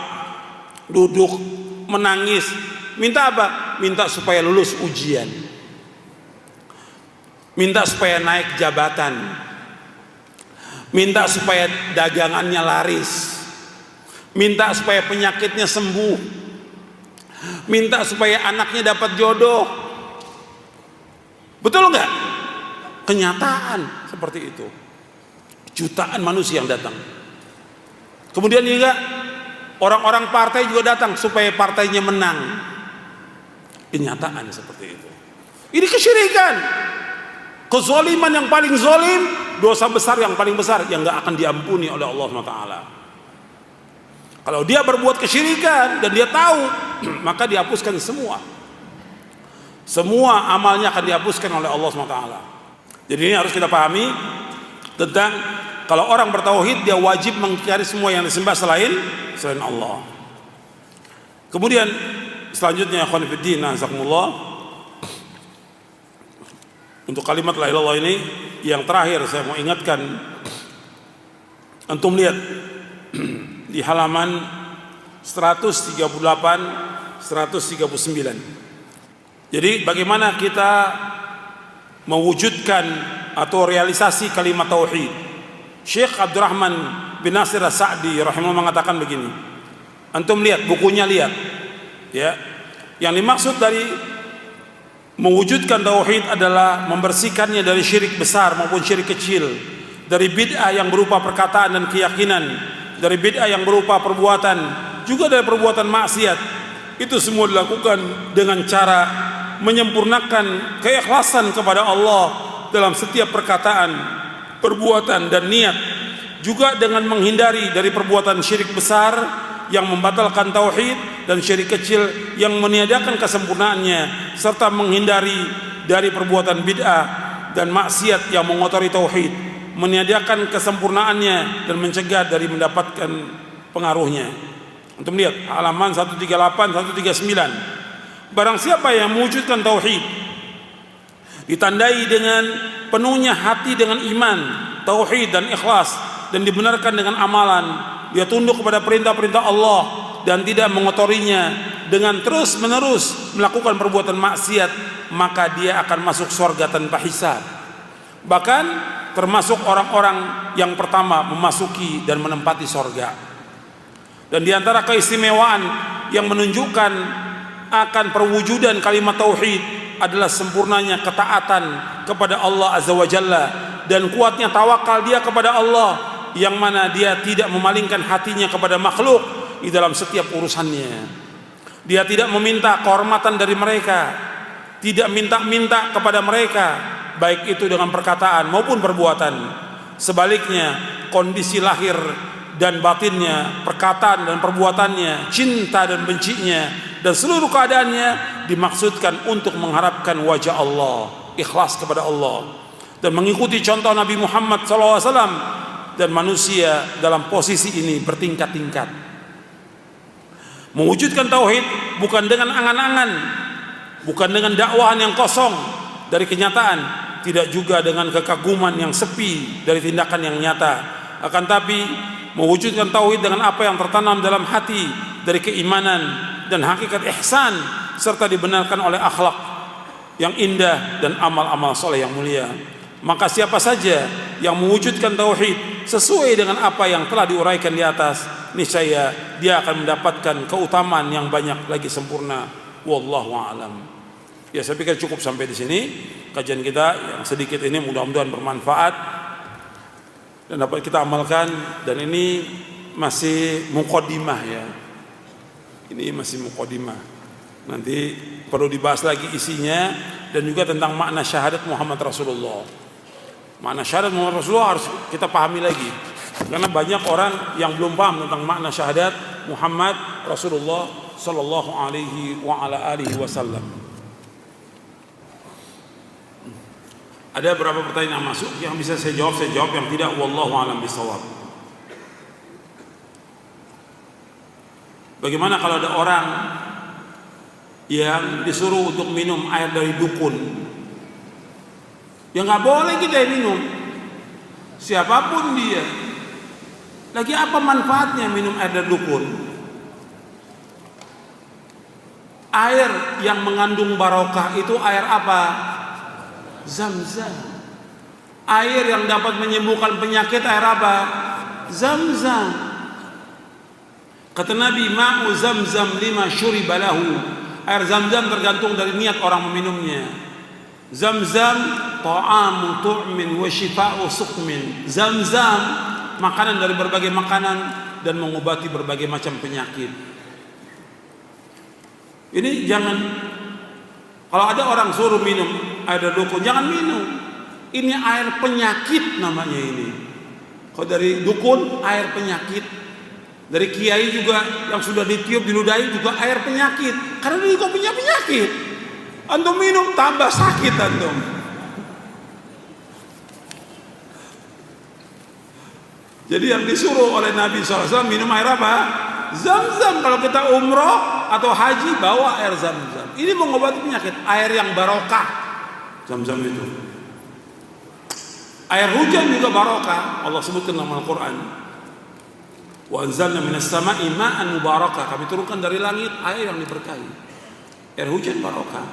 duduk, menangis, minta apa? Minta supaya lulus ujian, minta supaya naik jabatan, minta supaya dagangannya laris, minta supaya penyakitnya sembuh, minta supaya anaknya dapat jodoh. Betul nggak? Kenyataan seperti itu. Jutaan manusia yang datang. Kemudian juga orang-orang partai juga datang supaya partainya menang. Kenyataan seperti itu. Ini kesyirikan, kezaliman yang paling zalim, dosa besar yang paling besar yang nggak akan diampuni oleh Allah SWT. Kalau dia berbuat kesyirikan dan dia tahu, maka dihapuskan semua amalnya akan dihapuskan oleh Allah SWT. Jadi ini harus kita pahami tentang kalau orang bertauhid, dia wajib mengingkari semua yang disembah selain Allah. Kemudian selanjutnya, ikhwan fillah, jazakumullah, untuk kalimat la ilaha illallah ini yang terakhir saya mau ingatkan, antum lihat di halaman 138 139. Jadi bagaimana kita mewujudkan atau realisasi kalimat tauhid? Syekh Abdurrahman bin Nasir As-Sa'di rahimahullah mengatakan begini. Antum lihat bukunya, lihat ya. Yang dimaksud dari mewujudkan tauhid adalah membersihkannya dari syirik besar maupun syirik kecil, dari bid'ah yang berupa perkataan dan keyakinan, dari bid'ah yang berupa perbuatan, juga dari perbuatan maksiat. Itu semua dilakukan dengan cara menyempurnakan keikhlasan kepada Allah dalam setiap perkataan, perbuatan dan niat, juga dengan menghindari dari perbuatan syirik besar yang membatalkan tauhid dan syirik kecil yang meniadakan kesempurnaannya, serta menghindari dari perbuatan bid'ah dan maksiat yang mengotori tauhid, meniadakan kesempurnaannya dan mencegah dari mendapatkan pengaruhnya. Untuk melihat halaman 138 139. Barang siapa yang mewujudkan tauhid ditandai dengan penuhnya hati dengan iman, tauhid dan ikhlas, dan dibenarkan dengan amalan, dia tunduk kepada perintah-perintah Allah dan tidak mengotorinya dengan terus-menerus melakukan perbuatan maksiat, maka dia akan masuk surga tanpa hisab. Bahkan termasuk orang-orang yang pertama memasuki dan menempati surga. Dan di antara keistimewaan yang menunjukkan akan perwujudan kalimat tauhid adalah sempurnanya ketaatan kepada Allah Azza wa Jalla dan kuatnya tawakal dia kepada Allah, yang mana dia tidak memalingkan hatinya kepada makhluk di dalam setiap urusannya. Dia tidak meminta kehormatan dari mereka, tidak minta-minta kepada mereka, baik itu dengan perkataan maupun perbuatan. Sebaliknya, kondisi lahir dan batinnya, perkataan dan perbuatannya, cinta dan bencinya, dan seluruh keadaannya dimaksudkan untuk mengharapkan wajah Allah, ikhlas kepada Allah, dan mengikuti contoh Nabi Muhammad SAW. Dan manusia dalam posisi ini bertingkat-tingkat. Mewujudkan tauhid bukan dengan angan-angan, bukan dengan dakwahan yang kosong dari kenyataan, tidak juga dengan kekaguman yang sepi dari tindakan yang nyata. Akan tapi mewujudkan tauhid dengan apa yang tertanam dalam hati dari keimanan dan hakikat ihsan, serta dibenarkan oleh akhlak yang indah dan amal-amal soleh yang mulia. Maka siapa saja yang mewujudkan tauhid sesuai dengan apa yang telah diuraikan di atas, niscaya dia akan mendapatkan keutamaan yang banyak lagi sempurna. Wallahu a'lam. Ya, saya pikir cukup sampai di sini kajian kita yang sedikit ini, mudah-mudahan bermanfaat dan dapat kita amalkan. Dan ini masih muqaddimah ya. Ini masih muqaddimah. Nanti perlu dibahas lagi isinya dan juga tentang makna syahadat Muhammad Rasulullah. Makna syahadat Muhammad Rasulullah harus kita pahami lagi, karena banyak orang yang belum paham tentang makna syahadat Muhammad Rasulullah sallallahu alaihi wa ala alihi wasallam. Ada beberapa pertanyaan yang masuk, yang bisa saya jawab, yang tidak wallahu alam bisawab. Bagaimana kalau ada orang yang disuruh untuk minum air dari dukun? Ya nggak boleh kita minum, siapapun dia. Lagi apa manfaatnya minum air dari dukun? Air yang mengandung barokah itu air apa? Zam-zam. Air yang dapat menyembuhkan penyakit air apa? Zam-zam. Kata Nabi, ma'u zam-zam lima syuriba lahu. Air zam-zam tergantung dari niat orang meminumnya. Zam-zam ta'amu tu'min wa shifa'u suqmin. Zam-zam makanan dari berbagai makanan dan mengobati berbagai macam penyakit. Ini jangan, kalau ada orang suruh minum air dari dukun, jangan minum. Ini air penyakit namanya ini. Kalau dari dukun air penyakit, dari kiai juga yang sudah ditiup diludahi juga air penyakit, karena dia juga punya penyakit. Antum minum tambah sakit antum. Jadi yang disuruh oleh Nabi SAW minum air apa? Zam-zam. Kalau kita umroh atau haji bawa air zam-zam. Ini mengobati penyakit, air yang barokah. Zam-zam itu. Air hujan juga barokah. Allah sebutkan dalam Al-Quran. Wa anzalna minas sama'i ma'an mubarakah. Kami turunkan dari langit air yang diberkahi. Air hujan barokah.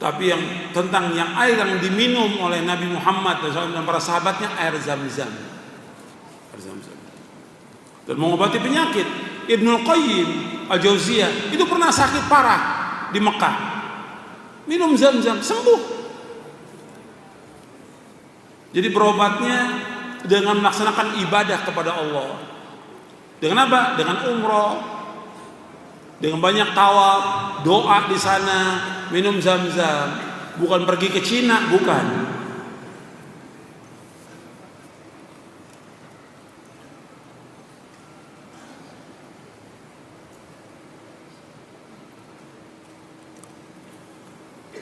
Tapi yang tentang yang air yang diminum oleh Nabi Muhammad dan para sahabatnya, air Zam-Zam. Air Zam-Zam. Dan mengobati penyakit. Ibnul Qayyim Al-Jauziyah itu pernah sakit parah di Mekah. Minum Zam-Zam, sembuh. Jadi berobatnya dengan melaksanakan ibadah kepada Allah. Dengan apa? Dengan umroh, dengan banyak tawaf, doa di sana, minum Zam-Zam. Bukan pergi ke Cina, bukan.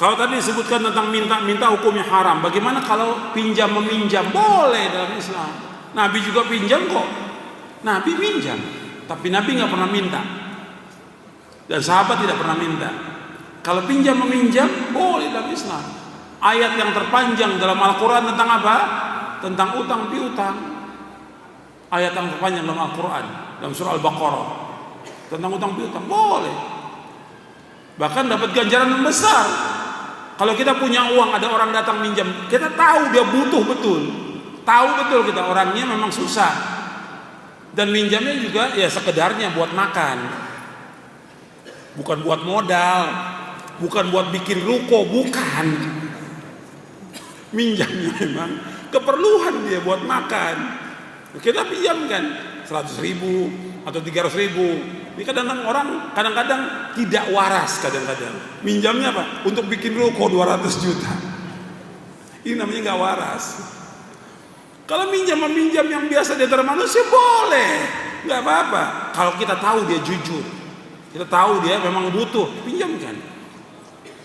Kalau tadi disebutkan tentang minta hukumnya haram, bagaimana kalau pinjam meminjam? Boleh dalam Islam. Nabi juga pinjam kok. Nabi pinjam, tapi Nabi nggak pernah minta. Dan sahabat tidak pernah minta. Kalau pinjam meminjam boleh dalam Islam. Ayat yang terpanjang dalam Al-Quran tentang apa? Tentang utang piutang. Ayat yang terpanjang dalam Al-Quran, dalam surah Al-Baqarah, tentang utang piutang boleh. Bahkan dapat ganjaran yang besar. Kalau kita punya uang, ada orang datang minjam, kita tahu dia butuh betul, tahu betul kita orangnya memang susah, dan minjamnya juga ya sekedarnya buat makan, bukan buat modal, bukan buat bikin ruko, bukan. Minjamnya memang keperluan dia buat makan. Kita pinjamkan 100.000 atau 300.000. Ini kadang-kadang orang tidak waras, kadang-kadang minjamnya apa? Untuk bikin ruko 200 juta. Ini namanya nggak waras. Kalau minjam yang biasa di antara manusia boleh, nggak apa-apa. Kalau kita tahu dia jujur, kita tahu dia memang butuh, pinjamkan.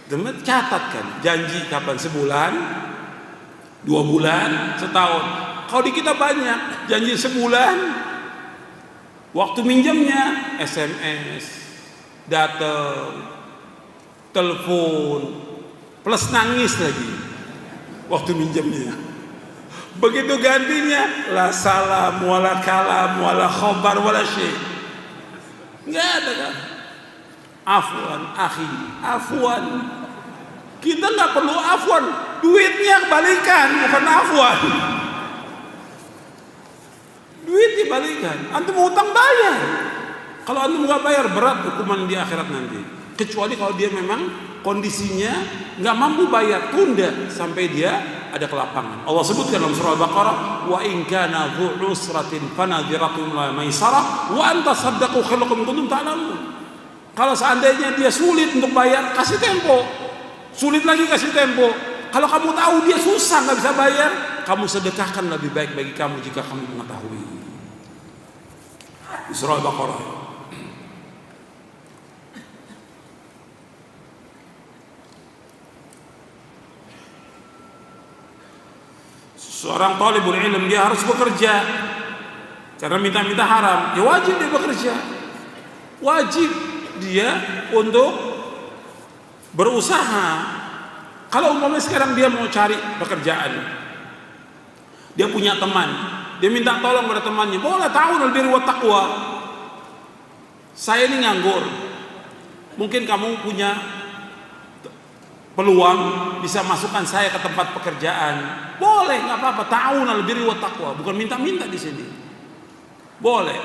Dan catatkan janji kapan, sebulan, 2 bulan, setahun. Kalau di kita banyak janji sebulan. Waktu minjamnya SMS, datang, telepon, plus nangis lagi. Waktu minjamnya. Begitu gantinya, la salam, wala kalam, wala khobar, wala syekh. Nggak ada kan? Afwan, akhi, afwan. Kita nggak perlu afwan, duitnya kembalikan, bukan afwan. Duit dibalikan, antum utang bayar. Kalau antum nggak bayar, berat hukuman di akhirat nanti. Kecuali kalau dia memang kondisinya nggak mampu bayar, tunda sampai dia ada kelapangan. Allah sebutkan dalam surah Al-Baqarah, wa in kana dzu usratin fanadhiratun ila maisarah wa an tasaddaqu khairun lakum kuntum ta'lamun. Kalau seandainya dia sulit untuk bayar, kasih tempo. Sulit lagi, kasih tempo. Kalau kamu tahu dia susah nggak bisa bayar, kamu sedekahkan, lebih baik bagi kamu jika kamu mengetahui. Di surah Al-Baqarah. Seorang talibul ilm dia harus bekerja, karena minta-minta haram, ya wajib dia bekerja. Wajib dia untuk berusaha. Kalau umpamanya sekarang dia mau cari pekerjaan, dia punya teman, dia minta tolong pada temannya, boleh, ta'awunul birri wat taqwa. Saya ini nganggur, mungkin kamu punya peluang bisa masukkan saya ke tempat pekerjaan, boleh, nggak apa-apa. Ta'awunul birri wat taqwa, bukan minta-minta di sini, boleh.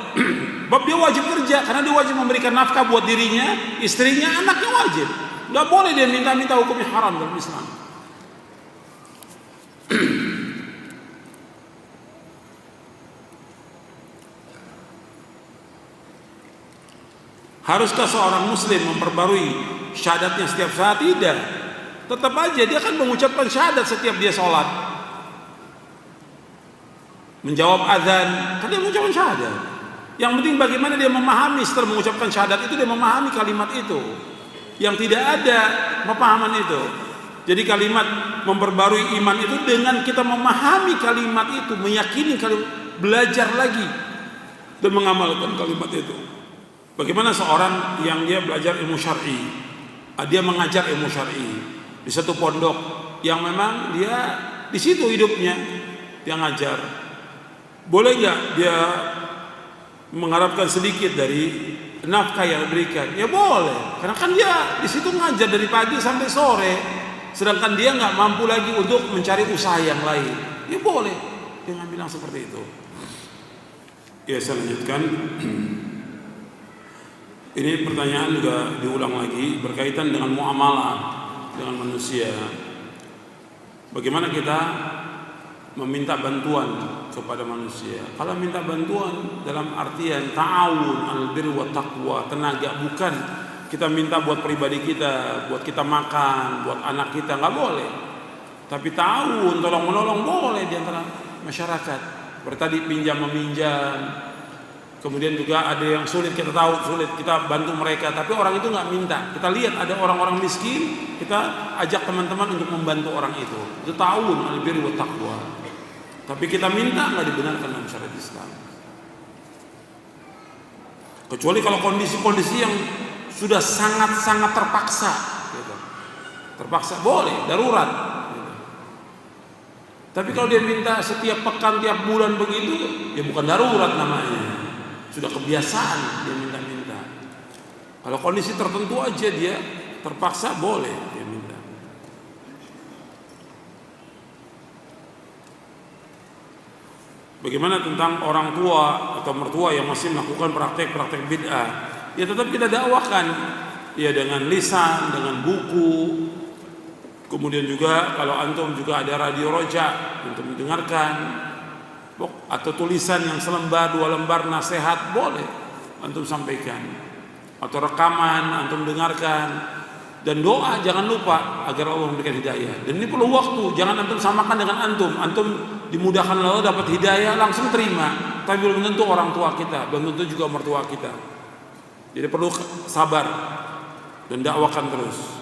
Sebab dia wajib kerja, karena dia wajib memberikan nafkah buat dirinya, istrinya, anaknya wajib. Nggak boleh dia minta-minta, hukumnya haram dalam Islam. Haruskah seorang muslim memperbarui syahadatnya setiap saat? Tidak. Tetap aja dia akan mengucapkan syahadat setiap dia sholat, menjawab azan, kan dia mengucapkan syahadat. Yang penting bagaimana dia memahami setelah mengucapkan syahadat itu, dia memahami kalimat itu. Yang tidak ada pemahaman itu. Jadi kalimat memperbarui iman itu dengan kita memahami kalimat itu, meyakini kalimat, belajar lagi dan mengamalkan kalimat itu. Bagaimana seorang yang dia belajar ilmu syar'i, dia mengajar ilmu syar'i di satu pondok yang memang dia di situ hidupnya, dia ngajar. Boleh nggak dia mengharapkan sedikit dari nafkah yang diberikan, ya boleh, karena kan dia di situ ngajar dari pagi sampai sore, sedangkan dia nggak mampu lagi untuk mencari usaha yang lain, ya boleh, jangan bilang seperti itu. Ya, saya lanjutkan. Ini pertanyaan juga diulang lagi berkaitan dengan muamalah dengan manusia. Bagaimana kita meminta bantuan kepada manusia? Kalau minta bantuan dalam artian ta'awun al birri wa taqwa, tenaga, bukan kita minta buat pribadi kita, buat kita makan, buat anak kita, nggak boleh. Tapi ta'awun, tolong menolong, boleh di antara masyarakat. Seperti tadi pinjam meminjam. Kemudian juga ada yang sulit, kita tahu sulit, kita bantu mereka, tapi orang itu nggak minta. Kita lihat ada orang-orang miskin, kita ajak teman-teman untuk membantu orang itu. Itu ta'awun al birri wa taqwa. Tapi kita minta nggak dibenarkan dalam syariat Islam. Kecuali kalau kondisi-kondisi yang sudah sangat-sangat terpaksa, gitu. Terpaksa boleh, darurat. Gitu. Tapi kalau dia minta setiap pekan, tiap bulan begitu, ya bukan darurat namanya. Sudah kebiasaan dia minta-minta. Kalau kondisi tertentu aja dia terpaksa, boleh dia minta. Bagaimana tentang orang tua atau mertua yang masih melakukan praktek-praktek bid'ah? Ya tetap kita dakwakan, ya dengan lisan, dengan buku. Kemudian juga kalau antum juga ada radio roja untuk mendengarkan, atau tulisan yang selembar, 2 lembar nasihat, boleh antum sampaikan, atau rekaman antum dengarkan. Dan doa jangan lupa agar Allah memberikan hidayah. Dan ini perlu waktu, jangan antum samakan dengan antum dimudahkan Allah dapat hidayah langsung terima, tapi belum tentu orang tua kita, belum tentu juga mertua kita. Jadi perlu sabar dan dakwakan terus.